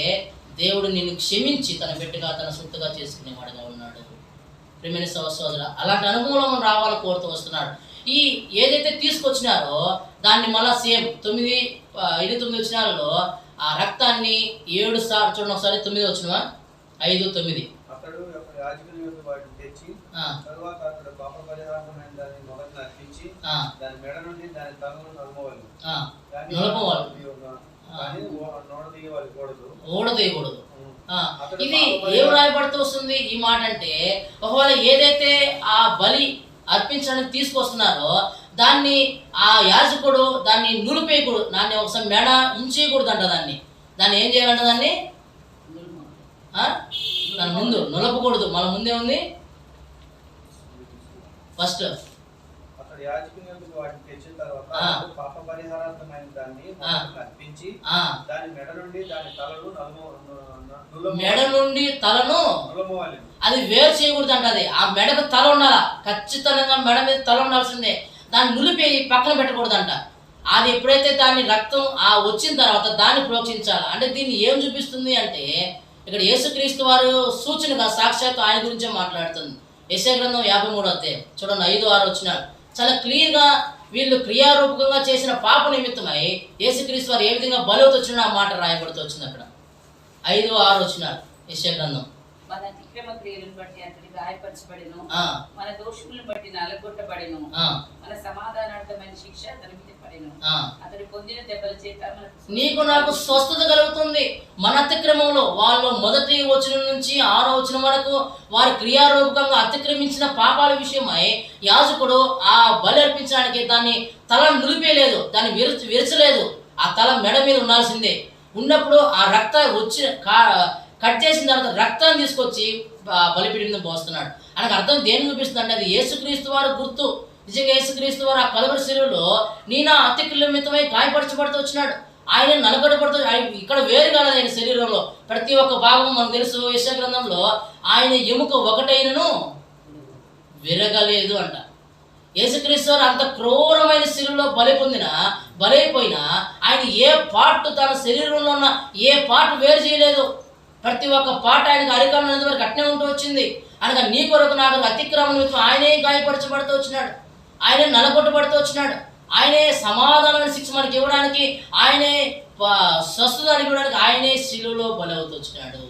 దేవుడు నిన్ను క్షమించి తన బిడ్డగా తన సొత్తుగా చేసుకునేవాడుగా ఉన్నాడు. ప్రియమైన సహోదరా, అలాంటి అనుకూలం రావాలని కోరుతూ వస్తున్నాడు. ఈ ఏదైతే తీసుకొచ్చినారో దాన్ని మళ్ళా సేమ్ 9 వచనాలలో ఆ రక్తాన్ని 7 సార్లు చూడండి. ఒకసారి 9 వచనమా 5-9 అతడు యాజకుని యొక్క వాటిని తెచ్చి తర్వాత అతడు పాప పరిహారమైన దాన్ని మొదట అర్పించి దాని మెడ నుండి దాని తలను నలుపవాలి. కానీ ఓడదీయకూడదు. ఇది ఏం రాయబడుతూ వస్తుంది ఈ మాట అంటే, ఒకవేళ ఏదైతే ఆ బలి అర్పించడానికి తీసుకొస్తున్నారో దాన్ని ఆ యాజకుడు దాన్ని నులిపేయకూడదు, దాన్ని ఒకసారి మెడ ఉంచేయకూడదు అంట. దాన్ని ఏం చేయాలంట, దాన్ని దాని ముందు నులపకూడదు. మళ్ళీ ముందే ఉంది ఫస్ట్ మెడ నుండి తలను అది వేరు చేయకూడదు అంట. అది ఆ మెడకు తల ఉండాలా, ఖచ్చితంగా మెడ మీద తల ఉండాల్సిందే. దాన్ని నులిపి పక్కన పెట్టకూడదంట. అది ఎప్పుడైతే దాన్ని రక్తం వచ్చిన తర్వాత దాన్ని ప్రోక్షించాలి. అంటే దీన్ని ఏం చూపిస్తుంది అంటే, ఇక్కడ యేసుక్రీస్తు వారు సూచనగా సాక్షాత్తు ఆయన గురించే మాట్లాడుతుంది. యెషయా గ్రంథం 53వ అధ్యాయం చూడండి 5-6 వచనాలు చాలా క్లియర్గా వీళ్ళు క్రియారూపకంగా చేసిన పాప నిమిత్తమై యేసుక్రీస్తు వారు ఏ విధంగా బలి వచ్చిన ఆ మాట రాయబడుతూ వచ్చింది అక్కడ 5-6 వచనాలు యెషయా గ్రంథం. మన అతిక్రమ క్రియలను బట్టి అతడు గాయపరచబడెను, మన దోషములను బట్టి నలగొట్టబడెను, మన సమాధానార్థమైన శిక్ష అతని మీద పడెను, అతడు పొందిన దెబ్బల చేత నీకు నాకు స్వస్థత కలుగుతుంది. మన అతిక్రమంలో వాళ్ళు 1వ వచనం నుంచి 6వ వచనం వరకు వారి క్రియారూపకంగా అతిక్రమించిన పాపాల విషయమై యాజకుడు ఆ బలి అర్పించడానికి దాన్ని తల నులిపేయలేదు, దాన్ని విరచలేదు. ఆ తల మెడ మీద ఉండాల్సిందే. ఉన్నప్పుడు ఆ రక్త వచ్చి కట్ చేసిన తర్వాత రక్తాన్ని తీసుకొచ్చి బలిపీఠం మీద పోస్తున్నాడు. ఆయనకు అర్థం దేని చూపిస్తుంది అంటే, అది యేసుక్రీస్తు వారు గుర్తు. నిజంగా యేసుక్రీస్తు వారు ఆ కలువరి శిలువలో నా అతిక్రమితమై గాయపరచబడుతూ వచ్చినాడు. ఆయన నలగొట్టబడుతూ ఇక్కడ వేరు కాలేదు. ఆయన శరీరంలో ప్రతి ఒక్క భాగం మనకు తెలుసు. యెషయా గ్రంథంలో ఆయన ఎముక ఒకటైనను విరగలేదు అంట. యేసుక్రీస్తు వారు అంత క్రూరమైన శిలువలో బలైపోయినా ఆయన ఏ పార్ట్ తన శరీరంలో ఉన్న ఏ పార్ట్ వేరు చేయలేదు. ప్రతి ఒక్క పాట ఆయనకు అరికాలం వరకు అట్నే ఉంటూ వచ్చింది. అనగా నీ కొరకు నాకు అతిక్రమం ఆయనే గాయపరచబడుతూ వచ్చినాడు, ఆయనే నలగొట్టబడుతూ వచ్చినాడు, ఆయనే సమాధానమైన శిక్ష మనకి ఇవ్వడానికి, ఆయనే స్వస్థత ఇవ్వడానికి ఆయనే శిలువలో బలవుతూ వచ్చినాడు.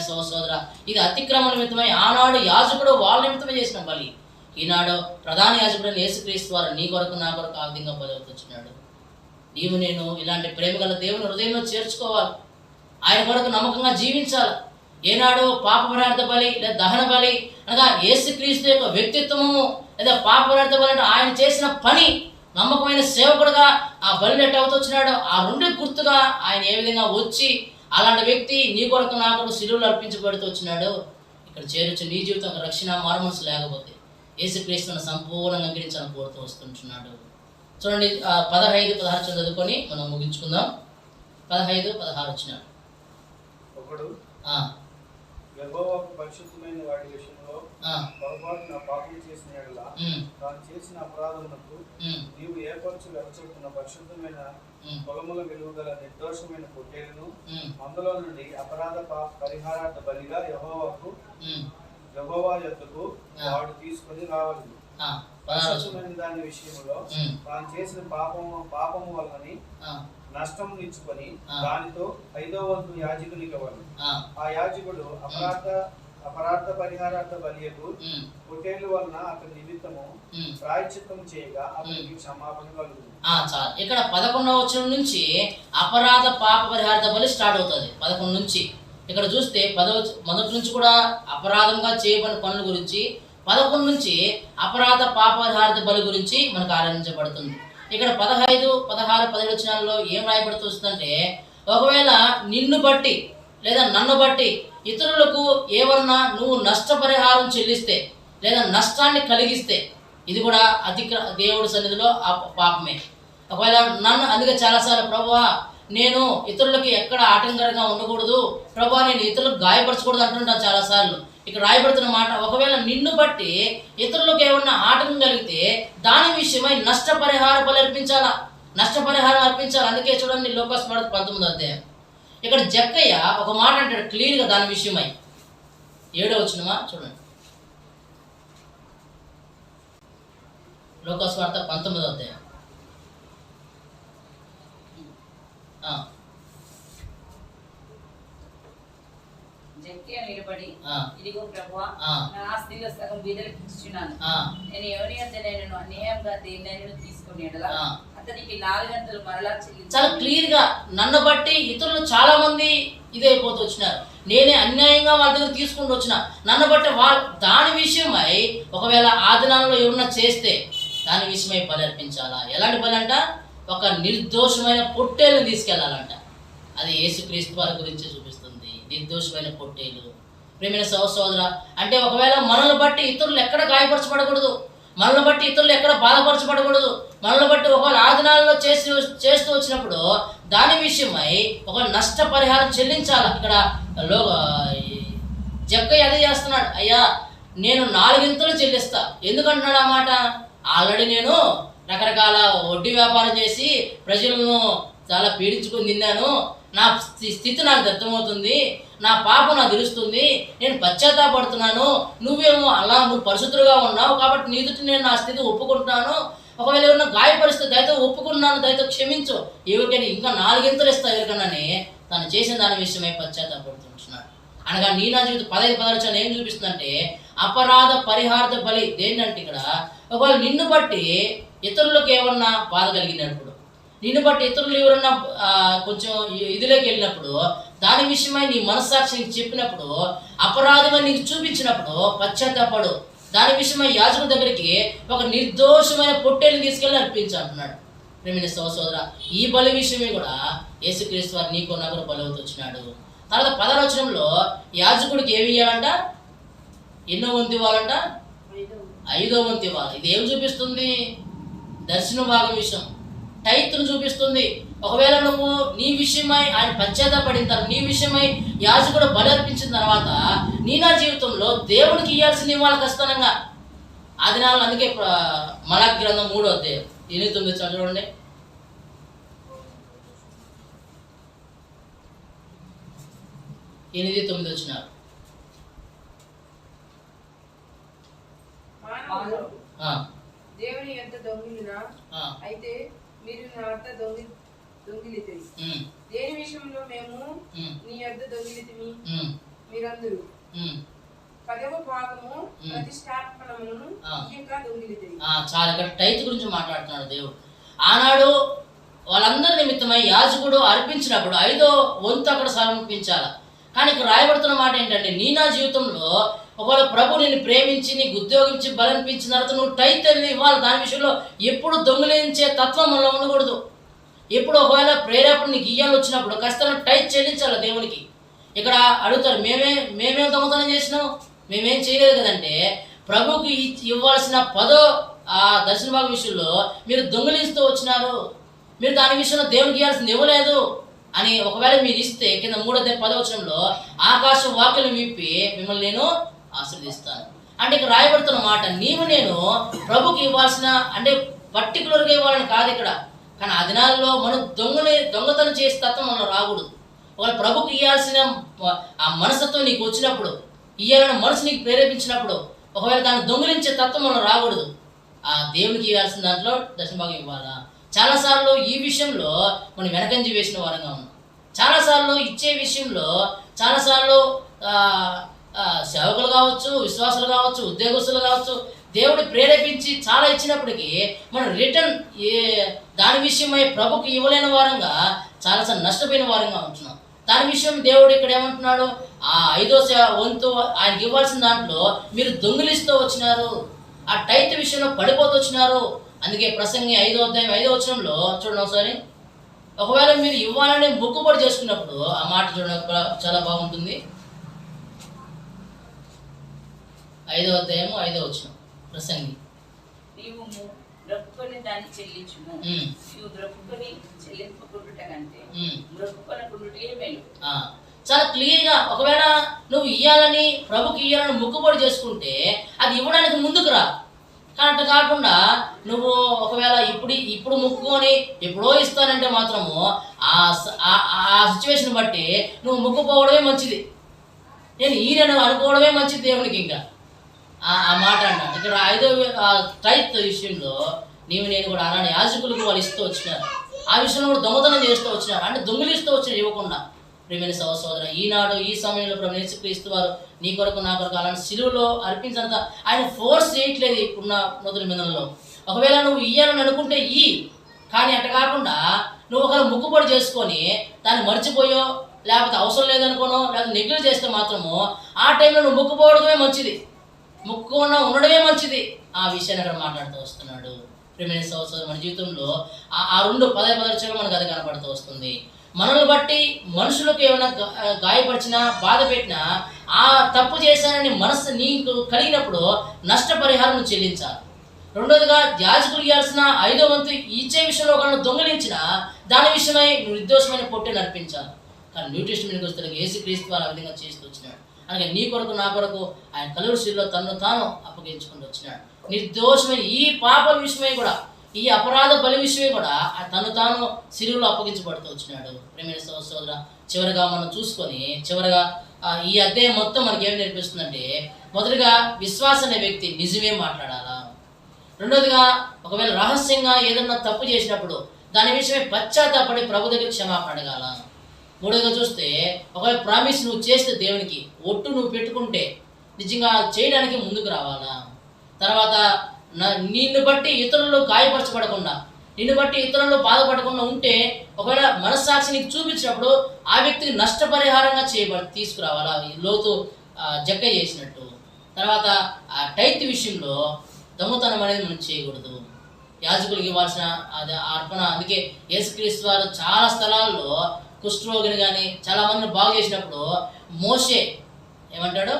సోదర, ఇది అతిక్రమ నిమిత్తమై ఆనాడు యాజకుడు వాళ్ళ నిమిత్తమే చేసిన బలి. ఈనాడు ప్రధాన యాజకుడు యేసుక్రీస్తు వారు నీ కొరకు నా కొరకు ఆ విధంగా బలవుతూ వచ్చినాడు. నీవు నేను ఇలాంటి ప్రేమ గల దేవుని హృదయంలో చేర్చుకోవాలి. ఆయన కొరకు నమ్మకంగా జీవించాలి. ఏనాడు పాప పదార్థ బలి లేదా దహన బలి అనగా యేసుక్రీస్తు యొక్క వ్యక్తిత్వము లేదా పాప పదార్థ బలి అంటే ఆయన చేసిన పని, నమ్మకమైన సేవకుడుగా ఆ బలి ఎట్ట అవుతూ వచ్చినాడు, ఆ రెండు గుర్తుగా ఆయన ఏ విధంగా వచ్చి అలాంటి వ్యక్తి నీ కొరకు నా కొరకు శిలువలు అర్పించబడుతూ వచ్చినాడు. ఇక్కడ చేరొచ్చు నీ జీవితం రక్షణ మారుమనసు లేకపోతే యేసుక్రీస్తును సంపూర్ణంగా అంగీకరించాలని కోరుతూ వస్తుంటున్నాడు. చూడండి 15-16 చదువుకొని మనం ముగించుకుందాం. 15-16 వచ్చినాడు. ఒకడు యెహోవాకు పరిశుద్ధమైన వాడి విషయంలో పొరపాటున పాపం చేసిన యెడల తాను చేసిన అపరాధమునకు నీవు ఏర్పరచు వెలచొప్పున పరిశుద్ధమైన పొలముల విలువ గల నిర్దోషమైన పొట్టేలును అందులో నుండి అపరాధ పరిహారార్థ బలిగా యెహోవా యొద్దకు వాడు తీసుకొని రావాలి. పరిశుద్ధమైన దాని విషయంలో తాను చేసిన పాపము వల్లని నష్టం నిచ్చుకొని దానితో 5వ వంతు యాజకునికి ఇవ్వాలి. ఆ యాజకుడు అపరాధ పరిహారార్థ బలియకు పొట్టేలు వలన అతని నిమిత్తము ప్రాయశ్చిత్తము చేయగా అతనికి క్షమాపణ కలుగుతుంది. ఇక్కడ 11వ వచనం నుంచి అపరాధ పాప పరిహారార్థ బలి స్టార్ట్ అవుతుంది. 11 నుంచి ఇక్కడ చూస్తే 10 నుంచి కూడా అపరాధంగా చేయబడిన పనుల గురించి, 11 నుంచి అపరాధ పాప పరిహారార్థ బలి గురించి మనకు ఆరంభించబడుతుంది. ఇక్కడ 15, 16, 17 వచనాల్లో ఏం రాయబడుతూ వస్తుందంటే, ఒకవేళ నిన్ను బట్టి లేదా నన్ను బట్టి ఇతరులకు ఏమన్నా నువ్వు నష్టపరిహారం చెల్లిస్తే లేదా నష్టాన్ని కలిగిస్తే ఇది కూడా దేవుడి సన్నిధిలో పాపమే. ఒకవేళ నన్ను అందుకే చాలాసార్లు ప్రభువా నేను ఇతరులకి ఎక్కడ ఆటంకరంగా ఉండకూడదు, ప్రభువా నేను ఇతరులకు గాయపరచకూడదు అంటుంటాను చాలాసార్లు. ఇక్కడ రాయబడుతున్న మాట, ఒకవేళ నిన్ను బట్టి ఇతరులకు ఏమన్నా ఆటంకం కలిగితే దాని విషయమై నష్టపరిహార బలి అర్పించాలా, నష్టపరిహారం అర్పించాలి. అందుకే చూడండి లోకాసువార్త 19వ అధ్యాయం ఇక్కడ జక్కయ్య ఒక మాట అంటాడు క్లియర్గా దాని విషయమై. 7వ వచనమా చూడండి, లోకాసువార్త 19వ అధ్యాయం. నిలబడి ఇదిగో ప్రభువా నా ఆస్తిలో సగం బీదలకు ఇచ్చుచున్నాను. నేను ఎవరి యొద్ద నేను అన్యాయంగా దేన్నైనా తీసుకుని అతనికి 4 మరలా చెల్లించాలి. చాలా క్లియర్గా నన్ను బట్టి ఇతరులు చాలా మంది ఇదైపోతూ వచ్చినారు. నేనే అన్యాయంగా వాళ్ళ దగ్గర తీసుకుంటూ వచ్చిన, నన్ను బట్టి వాళ్ళు దాని విషయమై ఒకవేళ ఆ దినాల్లో ఎవరన్నా చేస్తే దాని విషయమై బలి అర్పించాలా. ఎలాంటి బలి అంట? ఒక నిర్దోషమైన పొట్టేలు తీసుకెళ్లాలంట. అది యేసుక్రీస్తు వారి గురించి చూపిస్తుంది, నిర్దోషమైన పొట్టేలు. ప్రేమైన సహోదర, అంటే ఒకవేళ మనల్ని బట్టి ఇతరులు ఎక్కడ గాయపరచబడకూడదు, మనల్ని బట్టి ఇతరులు ఎక్కడ బాధపరచబడకూడదు, మనల్ని బట్టి ఒకవేళ ఆ దినాల్లో చేస్తూ వచ్చినప్పుడు దాని విషయమై ఒక నష్టపరిహారం చెల్లించాలి. ఇక్కడ జక్కయ్య అదే చేస్తున్నాడు, అయ్యా నేను 4 చెల్లిస్తా. ఎందుకంటున్నాడు ఆ మాట? ఆల్రెడీ నేను రకరకాల వడ్డీ వ్యాపారం చేసి ప్రజలను చాలా పీడించుకుని తిన్నాను, నా స్థితి నాకు అర్థమవుతుంది, నా పాపం నాకు తెలుస్తుంది, నేను పశ్చాత్తాపడుతున్నాను, నువ్వు పరిశుద్ధులుగా ఉన్నావు కాబట్టి నీ ఎదుట నేను నా స్థితి ఒప్పుకుంటున్నాను, ఒకవేళ ఎవరైనా గాయపరిస్తే దయతో ఒప్పుకున్నాను, దయతో క్షమించు, ఎవరికైనా ఇంకా 4 ఇస్తా ఎవరికైనా తను చేసిన దాని విషయమై పశ్చాత్తాపడుతున్నాడు. అనగా నీ నా జీవితం 15-16 ఏం చూపిస్తుందంటే అపరాధ పరిహార్థ బలి. దేనింటే ఇక్కడ ఒకవేళ నిన్ను బట్టి ఇతరులకు ఏమన్నా బాధ కలిగినప్పుడు, నిన్ను బట్టి ఇతరులు ఎవరన్నా కొంచెం ఇదిలోకి వెళ్ళినప్పుడు, దాని విషయమై నీ మనస్సాక్షికి చెప్పినప్పుడు, అపరాధంగా నీకు చూపించినప్పుడు పశ్చాత్తాపడు. దాని విషయమై యాజకుడి దగ్గరికి ఒక నిర్దోషమైన పొట్టేలు తీసుకెళ్ళి అర్పించాలంటున్నాడు. ప్రేమైన సహోదరా, ఈ బలి విషయమే కూడా యేసుక్రీస్తు వారు నీకు నాకు బలి అవుతూ వచ్చినాడు. తర్వాత 10వ వచనంలో యాజకుడికి ఏమి ఇవ్వాలంట? ఎన్నో వంతు ఇవ్వాలంట? 5వ వంతు ఇవ్వాలి. ఇది ఏమి చూపిస్తుంది? దర్శన భాగం విషయం, టైత్ను చూపిస్తుంది. ఒకవేళ నువ్వు నీ విషయమై ఆయన పశ్చాత్తాపడిన తర్వాత, నీ విషయమై యాజకుడు బలి అర్పించిన తర్వాత నీ నా జీవితంలో దేవుడికి ఇవ్వాల్సింది ఇవ్వాలి ఖచ్చితంగా. ఆ దినాలను అందుకే మలాకి గ్రంథం 3వ అధ్యాయం 8-9 చూడండి. 8-9 వచ్చినారు. దేవుని ఎంత దొంగిలినా అయితే మీరు నా వద్ద దొంగిలితిరి. దేని విషయంలో మేము నీ యొద్ద దొంగిలితిమి? మీరందరూ 10వ భాగము ప్రతిష్టాపనమును ఇయ్యక దొంగిలితిరి. చాలా ఇక్కడ టైత్ గురించి మాట్లాడుతున్నాడు దేవుడు. ఆనాడు వాళ్ళందరి నిమిత్తమై యాజకుడు అర్పించినప్పుడు 5వ వంతు అక్కడ సమర్పించాలి. కానీ ఇక్కడ రాయబడుతున్న మాట ఏంటంటే నీ నా జీవితంలో ఒకవేళ ప్రభు నిన్ను ప్రేమించి నీకు ఉద్యోగం ఇచ్చి బలనిపించిన తర్వాత నువ్వు టైత్ అనేది ఇవ్వాలి. దాని విషయంలో ఎప్పుడు దొంగిలించే తత్వం మనలో ఉండకూడదు. ఎప్పుడు ఒకవేళ ప్రేరేపణ నీకు ఇయ్యాలి వచ్చినప్పుడు ఖచ్చితంగా టైత్ చెల్లించాలి దేవునికి. ఇక్కడ అడుగుతారు, మేమేం దొంగతనం చేసినాం, మేమేం చేయలేదు కదంటే, ప్రభుకి ఇవ్వాల్సిన 10వ దర్శన భాగం విషయంలో మీరు దొంగిలిస్తూ వచ్చినారు, మీరు దాని విషయంలో దేవునికి ఇవ్వాల్సింది ఇవ్వలేదు అని ఒకవేళ మీరు ఇస్తే కింద 3వ అధ్యాయం 10వ వచనంలో ఆకాశ వాక్యం విప్పి మిమ్మల్ని నేను ఆశీర్వదిస్తాను అంటే ఇక్కడ రాయబడుతున్న మాట, నీవు నేను ప్రభుకి ఇవ్వాల్సిన అంటే పర్టికులర్గా ఇవ్వాలని కాదు ఇక్కడ. కానీ ఆ దినాల్లో మనం దొంగతనం చేసే తత్వం మనం రాకూడదు. ఒకవేళ ప్రభుకి ఇవ్వాల్సిన ఆ మనస్తత్వం నీకు వచ్చినప్పుడు, ఇవ్వాలని మనసు నీకు ప్రేరేపించినప్పుడు ఒకవేళ దాన్ని దొంగిలించే తత్వం మనం రాకూడదు. ఆ దేవునికి ఇవ్వాల్సిన దాంట్లో దశమభాగం ఇవ్వాలా. చాలాసార్లు ఈ విషయంలో మనం వెనకంజి వేసిన వారంగా ఉన్నాం. చాలాసార్లు ఇచ్చే విషయంలో చాలాసార్లు సేవకులు కావచ్చు, విశ్వాసులు కావచ్చు, ఉద్యోగస్తులు కావచ్చు, దేవుడు ప్రేరేపించి చాలా ఇచ్చినప్పటికీ మనం రిటర్న్ దాని విషయమై ప్రభుకి ఇవ్వలేని వారంగా చాలాసార్లు నష్టపోయిన వారంగా ఉంటున్నాం. దాని విషయం దేవుడు ఇక్కడ ఏమంటున్నాడు, ఆ 5వ వంతు ఆయనకి ఇవ్వాల్సిన దాంట్లో మీరు దొంగిలిస్తూ వచ్చినారు, ఆ టైత్ విషయంలో పడిపోతూ వచ్చినారు. అందుకే ప్రసంగి 5వ అధ్యాయం 5వ వచనంలో చూడండి ఒకసారి, ఒకవేళ మీరు ఇవ్వాలని మొక్కుబడి చేసుకున్నప్పుడు ఆ మాట చూడడం చాలా బాగుంటుంది. 5వ అధ్యాయం 5వ వచనం ప్రసంగి, నీవు బ్రతుకొని దాన్ని చెల్లించుము, నీవు బ్రతుకొని చెల్లింపకుండుట కంటే బ్రతుకొనకుండుటే మేలు. చాలా క్లియర్గా ఒకవేళ నువ్వు ఇవ్వాలని ప్రభుకి ఇవ్వాలని మొక్కుబడి చేసుకుంటే అది ఇవ్వడానికి ముందుకు రా. కానీ కాకుండా నువ్వు ఒకవేళ ఇప్పుడు మొక్కుకొని ఎప్పుడో ఇస్తానంటే మాత్రము ఆ సిచ్యువేషన్ బట్టి నువ్వు మొక్కుపోవడమే మంచిది, నేను ఈయనను అనుకోవడమే మంచిది దేవునికి. ఇంకా ఆ మాట అంట ఇక్కడ 5వ టైత్ విషయంలో నీవు నేను కూడా అలానే యాజకులకు వాళ్ళు ఇస్తూ వచ్చినారు. ఆ విషయంలో కూడా దొంగతనం చేస్తూ వచ్చినారు, అంటే దొంగిలిస్తూ వచ్చినారు ఇవ్వకుండా. ప్రియమైన సహోదర, ఈనాడు ఈ సమయంలో ప్రభు యేసుక్రీస్తు వారు నీ కొరకు నా కొరకు అలాంటి సిలువలో అర్పించంత ఆయన ఫోర్స్ చేయట్లేదు ఇప్పుడున్న నూతన నిబంధనలో. ఒకవేళ నువ్వు ఇయ్యాలని అనుకుంటే కానీ అట్ట కాకుండా నువ్వు ఒకవేళ ముక్కుబడి చేసుకొని దాన్ని మర్చిపోయో లేకపోతే అవసరం లేదనుకోనో లేకపోతే నెగ్లెక్ట్ చేస్తే మాత్రము ఆ టైంలో నువ్వు ముక్కుపోవడమే మంచిది, ముక్కుకుండా ఉండడమే మంచిది. ఆ విషయాన్ని అక్కడ మాట్లాడుతూ వస్తున్నాడు. ప్రేమైన సంవత్సరం మన జీవితంలో ఆ రెండు పదే మనకు అది కనపడుతూ వస్తుంది. మనల్ని బట్టి మనుషులకు ఏమైనా గాయపరిచినా బాధ పెట్టినా ఆ తప్పు చేశానని మనసు నీకు కలిగినప్పుడు నష్టపరిహారం చెల్లించాలి. రెండోదిగా యాజకులు ఇవ్వాల్సిన 5వ వంతు ఇచ్చే విషయంలో ఒకళ్ళు దొంగిలించిన దాని విషయమై నువ్వు నిర్దోషమైన పొట్టే నడిపించాలి. కానీ న్యూ టెస్టమెంట్కి వస్తే యేసుక్రీస్తు వారు ఆ విధంగా చేస్తూ వచ్చినాడు. అలాగే నీ కొరకు నా కొరకు ఆయన కలువరి శిలువలో తనను తాను అప్పగించుకుంటూ వచ్చినాడు. నిర్దోషమైన ఈ పాపల విషయమై కూడా, ఈ అపరాధ బలి విషయమై కూడా తను తాను శిలువలో అప్పగించబడుతూ వచ్చినాడు. ప్రేమైన సోదర, చివరిగా మనం చూసుకొని చివరిగా ఈ అధ్యాయం మొత్తం మనకి ఏమి నేర్పిస్తుందంటే, మొదటిగా విశ్వాస అనే వ్యక్తి నిజమే మాట్లాడాలా. రెండోదిగా ఒకవేళ రహస్యంగా ఏదన్నా తప్పు చేసినప్పుడు దాని విషయమై పశ్చాత్తాపడి ప్రభు దగ్గర క్షమాపణ అడగాల. మూడోదిగా చూస్తే ఒకవేళ ప్రామిస్ నువ్వు చేస్తే దేవునికి ఒట్టు నువ్వు పెట్టుకుంటే నిజంగా చేయడానికి ముందుకు రావాలా. తర్వాత నిన్ను బట్టి ఇతరులు గాయపరచబడకుండా, నిన్ను బట్టి ఇతరులు బాధపడకుండా ఉంటే ఒకవేళ మనస్సాక్షి నీకు చూపించినప్పుడు ఆ వ్యక్తికి నష్టపరిహారంగా తీసుకురావాలా, లోతు జక్క చేసినట్టు. తర్వాత ఆ టైత్ విషయంలో దొంగతనం అనేది మనం చేయకూడదు. యాజకులకు ఇవ్వాల్సిన అది అర్పణ. అందుకే యేసుక్రీస్తు వారు చాలా స్థలాల్లో కుష్ఠరోగిని కానీ చాలా మందిని బాగు చేసినప్పుడు మోషే ఏమంటాడు,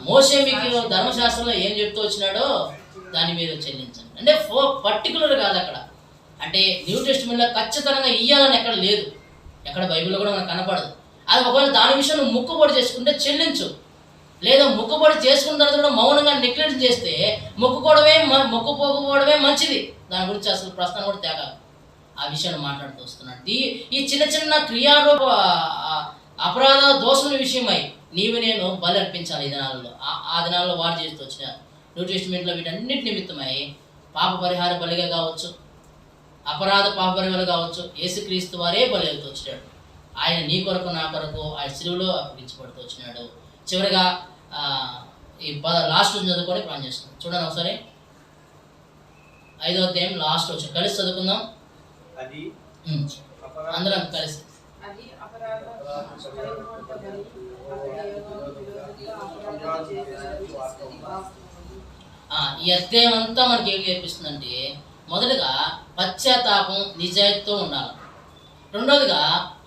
మోషే మీకు ధర్మశాస్త్రంలో ఏం చెప్తూ వచ్చినాడో దాని మీద చెల్లించండి. అంటే పర్టికులర్ కాదు అక్కడ. అంటే న్యూ టెస్టిమెంట్లో ఖచ్చితంగా ఇయ్యాలని ఎక్కడ లేదు, ఎక్కడ బైబిల్లో కూడా మనకు కనపడదు. అది ఒకవేళ దాని విషయంలో ముక్కుబడి చేసుకుంటే చెల్లించు, లేదా ముక్కుబడి చేసుకున్న తర్వాత కూడా మౌనంగా నెగ్లెక్ట్ చేస్తే మొక్కుపోకపోవడమే మంచిది. దాని గురించి అసలు ప్రశ్న కూడా తేగాలి. ఆ విషయాన్ని మాట్లాడుతూ వస్తున్నాడు. ఈ చిన్న చిన్న క్రియారూప అపరాధ దోషముల విషయమై నీవు నేను బలి అర్పించాలి. ఈ దినాలలో ఆ దినాల్లో వారు చేస్తూ వచ్చినారు. న్యూ టెస్టిమెంట్లో వీటన్నిటి నిమిత్తమై పాప పరిహార బలిగా కావచ్చు, అపరాధ పాప పరిహారం కావచ్చు, యేసుక్రీస్తు వారే బలి అవుతూ వచ్చినాడు. ఆయన నీ కొరకు నా కొరకు ఆయన శిలువలో అప్పగించబడుతూ వచ్చినాడు. చివరిగా ఈ లాస్ట్ చదువుకొని ప్లాన్ చేసుకుందాం. చూడండి ఒకసారి 5వ అధ్యాయం లాస్ట్ వచ్చి కలిసి చదువుకుందాం అందరం కలిసి. ఈ అధ్యాయం అంతా మనకి ఏం నేర్పిస్తుందంటే, మొదటగా పశ్చాత్తాపం నిజాయితీతో ఉండాలి. రెండోదిగా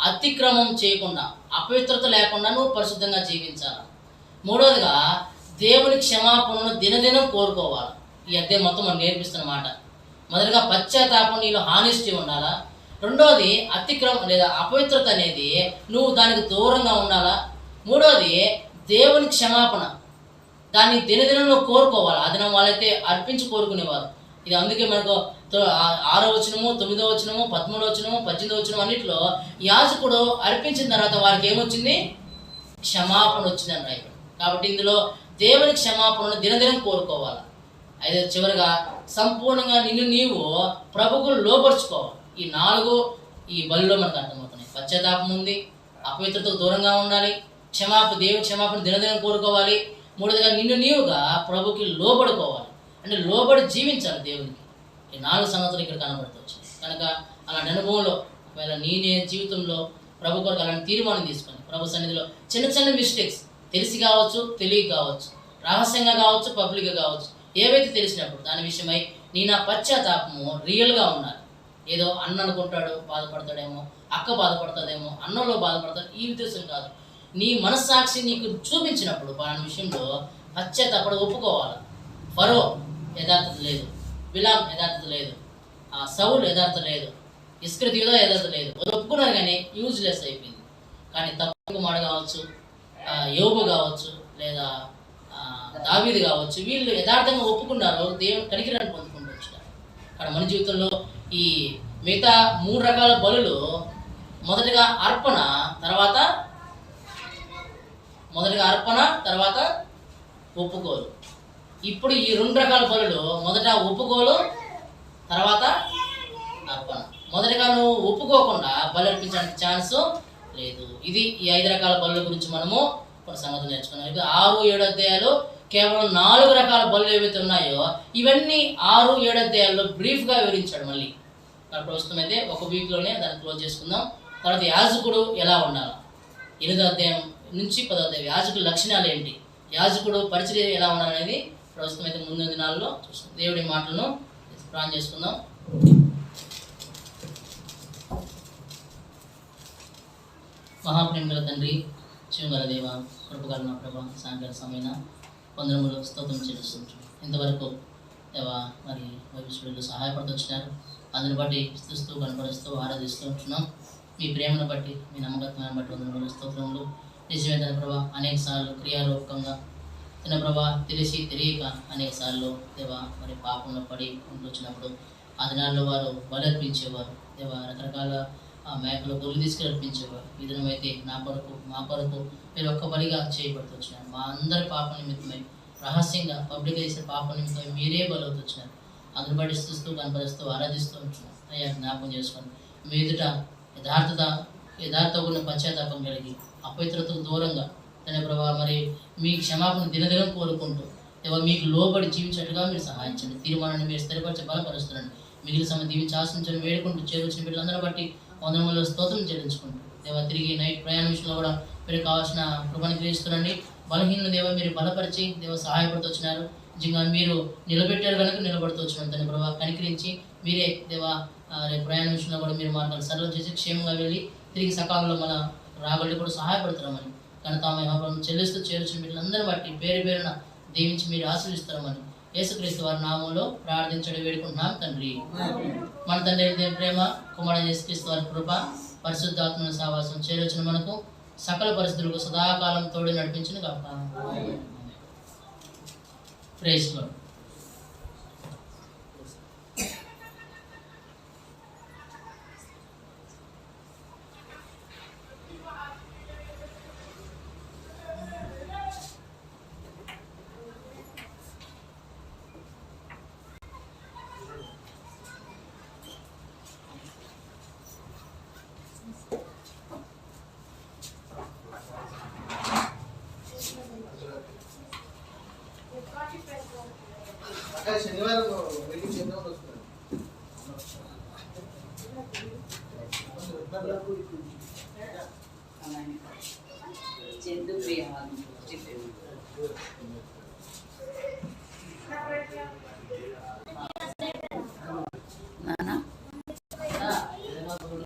అతిక్రమం చేయకుండా, అపవిత్రత లేకుండా నువ్వు పరిశుద్ధంగా జీవించాలి. మూడోదిగా దేవుని క్షమాపణను దినదినం కోరుకోవాలి. ఈ అధ్యాయం మొత్తం మనం నేర్పిస్తున్న మాట. మొదటిగా పశ్చాత్తాపం నీలో హానెస్టీ ఉండాలా. రెండోది అతిక్రమం లేదా అపవిత్రత అనేది నువ్వు దానికి దూరంగా ఉండాలా. మూడోది దేవుని క్షమాపణ, దాన్ని దినదినం నువ్వు కోరుకోవాలి. ఆ దినం వాళ్ళైతే అర్పించి కోరుకునేవారు. ఇది అందుకే మనకు 6వ వచనము, 9వ వచనము, 13వ వచనము, 18వ వచనం అన్నింటిలో యాజకుడు అర్పించిన తర్వాత వారికి ఏమొచ్చింది, క్షమాపణ వచ్చిందని రాయబడి. కాబట్టి ఇందులో దేవుని క్షమాపణను దినదినం కోరుకోవాలి. అయితే చివరిగా సంపూర్ణంగా నిన్ను నీవు ప్రభుకు లోపరుచుకోవాలి. ఈ 4 ఈ బలిలో మనకు అర్థమవుతున్నాయి. పశ్చాత్తాపం ఉంది, అపవిత్రతకు దూరంగా ఉండాలి, దేవుని క్షమాపణ దినదినం కోరుకోవాలి. మూడోదిగా నిన్ను నీవుగా ప్రభుకి లోబడుకోవాలి, అంటే లోబడి జీవించాలి దేవునికి. ఈ 4 సంగతులు ఇక్కడ కనబడుతూ వచ్చింది. కనుక అలాంటి అనుభవంలో ఒకవేళ నీ జీవితంలో ప్రభు కొరకు అలాంటి తీర్మానం తీసుకొని ప్రభు సన్నిధిలో చిన్న చిన్న మిస్టేక్స్ తెలిసి కావచ్చు, తెలియక కావచ్చు, రహస్యంగా కావచ్చు, పబ్లిక్గా కావచ్చు, ఏవైతే తెలిసినప్పుడు దాని విషయమై నీ నా పశ్చాత్తాపము రియల్గా ఉండాలి. ఏదో అన్న అనుకుంటాడు బాధపడతాడేమో, అక్క బాధపడుతుందేమో, అన్నంలో బాధపడతాడు, ఈ ఉద్దేశం కాదు. నీ మనస్సాక్షి నీకు చూపించినప్పుడు పలానా విషయంలో పశ్చాత్తాపడి ఒప్పుకోవాలి. ఫరో యథార్థత లేదు, బిలాం యథార్థత లేదు, సౌలు యథార్థత లేదు, ఇస్కరియోతు యథార్థత లేదు. ఒప్పుకున్నారు కానీ యూజ్లెస్ అయిపోయింది. కానీ తప్పు మాట కావచ్చు, యోబు కావచ్చు, లేదా దావీదు కావచ్చు, వీళ్ళు యథార్థంగా ఒప్పుకున్నారు, దేవుని కనికరాన్ని పొందుకుంటూ వచ్చినారు. అక్కడ మన జీవితంలో ఈ మిగతా 3 రకాల బలులు, మొదటిగా అర్పణ, తర్వాత ఒప్పుకోలు. ఇప్పుడు ఈ 2 రకాల బలులు, మొదట ఒప్పుకోలు, తర్వాత అర్పణ. మొదటిగా నువ్వు ఒప్పుకోకుండా బలి అర్పించడానికి ఛాన్స్ లేదు. ఇది ఈ 5 రకాల బలుల గురించి మనము కొన్ని సంగతులు నేర్చుకున్నాం. 6, 7 అధ్యాయాలు కేవలం 4 రకాల బలులు ఏవైతే ఉన్నాయో ఇవన్నీ 6, 7 అధ్యాయాల్లో బ్రీఫ్గా వివరించాడు. మళ్ళీ ప్రస్తుతం అయితే ఒక వీక్లోనే దాన్ని క్లోజ్ చేసుకుందాం. తర్వాత యాజకుడు ఎలా ఉండాలి, 8వ అధ్యాయం నుంచి 10వ అధ్యాయం యాజకుడి లక్షణాలు ఏంటి, యాజకుడు పరిచర్య ఎలా ఉండాలనేది ప్రస్తుతం అయితే ముందు దినాల్లో చూస్తాం. దేవుడి మాటలను ప్రార్థన చేసుకుందాం. మహాప్రేమ గల తండ్రి, జీవగల దేవ, కృపగల నా ప్రభా, సాయంకాల సమయన వందనములు స్తోత్రం చెల్లిస్తుంటాం. ఇంతవరకు దేవా మరి వైద్యులు సహాయపడుతూ వచ్చినారు. అందుని బట్టి స్తుస్తూ కనపరుస్తూ ఆరాధిస్తూ ఉంటున్నాం. మీ ప్రేమను బట్టి, మీ నమ్మకత్వాన్ని బట్టి వందనములు స్తోత్రములు. నిజమే తన ప్రభా అనేక సార్లు క్రియారూపకంగా తన ప్రభా తెలిసి తెలియక అనేక సార్లు దేవా మరి పాపంలో పడి వచ్చినప్పుడు ఆ దినాల్లో వారు బలర్పించేవారు. దేవా రకరకాల మేకలు గొల్లు తీసుకుని అర్పించేవారు. ఈ దినమైతే నా కొరకు మా కొరకు మీరు ఒక్క బలిగా చేయబడుతూ వచ్చినారు. మా అందరి పాప నిమిత్తమై రహస్యంగా పబ్లిక్గా చేసే పాప నిమిత్తమై మీరే బలవుతూ వచ్చినారు. అందుని బట్టి స్తుస్తూ కనపరుస్తూ ఆరాధిస్తూ ఉంటున్నాం. అయ్యా జ్ఞాపకం చేసుకొని మీ ఎదుట యథార్థ ఉన్న పశ్చాత్తాపం కలిగి అపవిత్రతకు దూరంగా తన ప్రభావ మరి మీ క్షమాపణ దినదినం కోరుకుంటూ మీకు లోబడి జీవించట్టుగా మీరు సహాయించండి. తీర్మానాన్ని మీరు స్థిరపరిచి బలపరుస్తున్నాండి. మిగిలిన సమయం దీవించి ఆశించని వేడుకుంటూ చేరువచ్చిన బిడ్డలందరిని బట్టి వందనముల స్తోత్రం చెల్లించుకుంటూ దేవా తిరిగి నైట్ ప్రయాణ విషయంలో కూడా మీరు కావాల్సిన కృపను గ్రహిస్తున్నాండి. బలహీన దేవ మీరు బలపరిచి దేవ సహాయపడుతూ వచ్చినారు. నిజంగా మీరు నిలబెట్టారు కనుక నిలబడుతూ వచ్చినారు. దాని ప్రభావ కనికరించి మీరే దేవా రేపు ప్రయాణ విషయంలో కూడా మీరు మార్గాలు సరళం చేసి క్షేమంగా వెళ్ళి తిరిగి సకాలంలో మన రాగళ్ళు కూడా సహాయపడుతున్నామని ఘనతామని చెల్లిస్తూ చేర్చిన బిడ్డలందరిని బట్టి పేరు పేరున దీవించి మీరు ఆశీర్వదిస్తారమని యేసుక్రీస్తు వారి నామంలో ప్రార్థించడం వేడుకుంటున్నాం తండ్రి. మన తండ్రి దేవుని ప్రేమ, కుమారుడైన యేసుక్రీస్తు వారి కృప, పరిశుద్ధాత్మ సహవాసం చేరొచ్చిన మనకు సకల పరిస్థితులకు సదాకాలం తోడు నడిపించిన గాక. Praise lord. శనివారం మీటింగ్ చేద్దామని వస్తున్నాను. చందు ప్రియ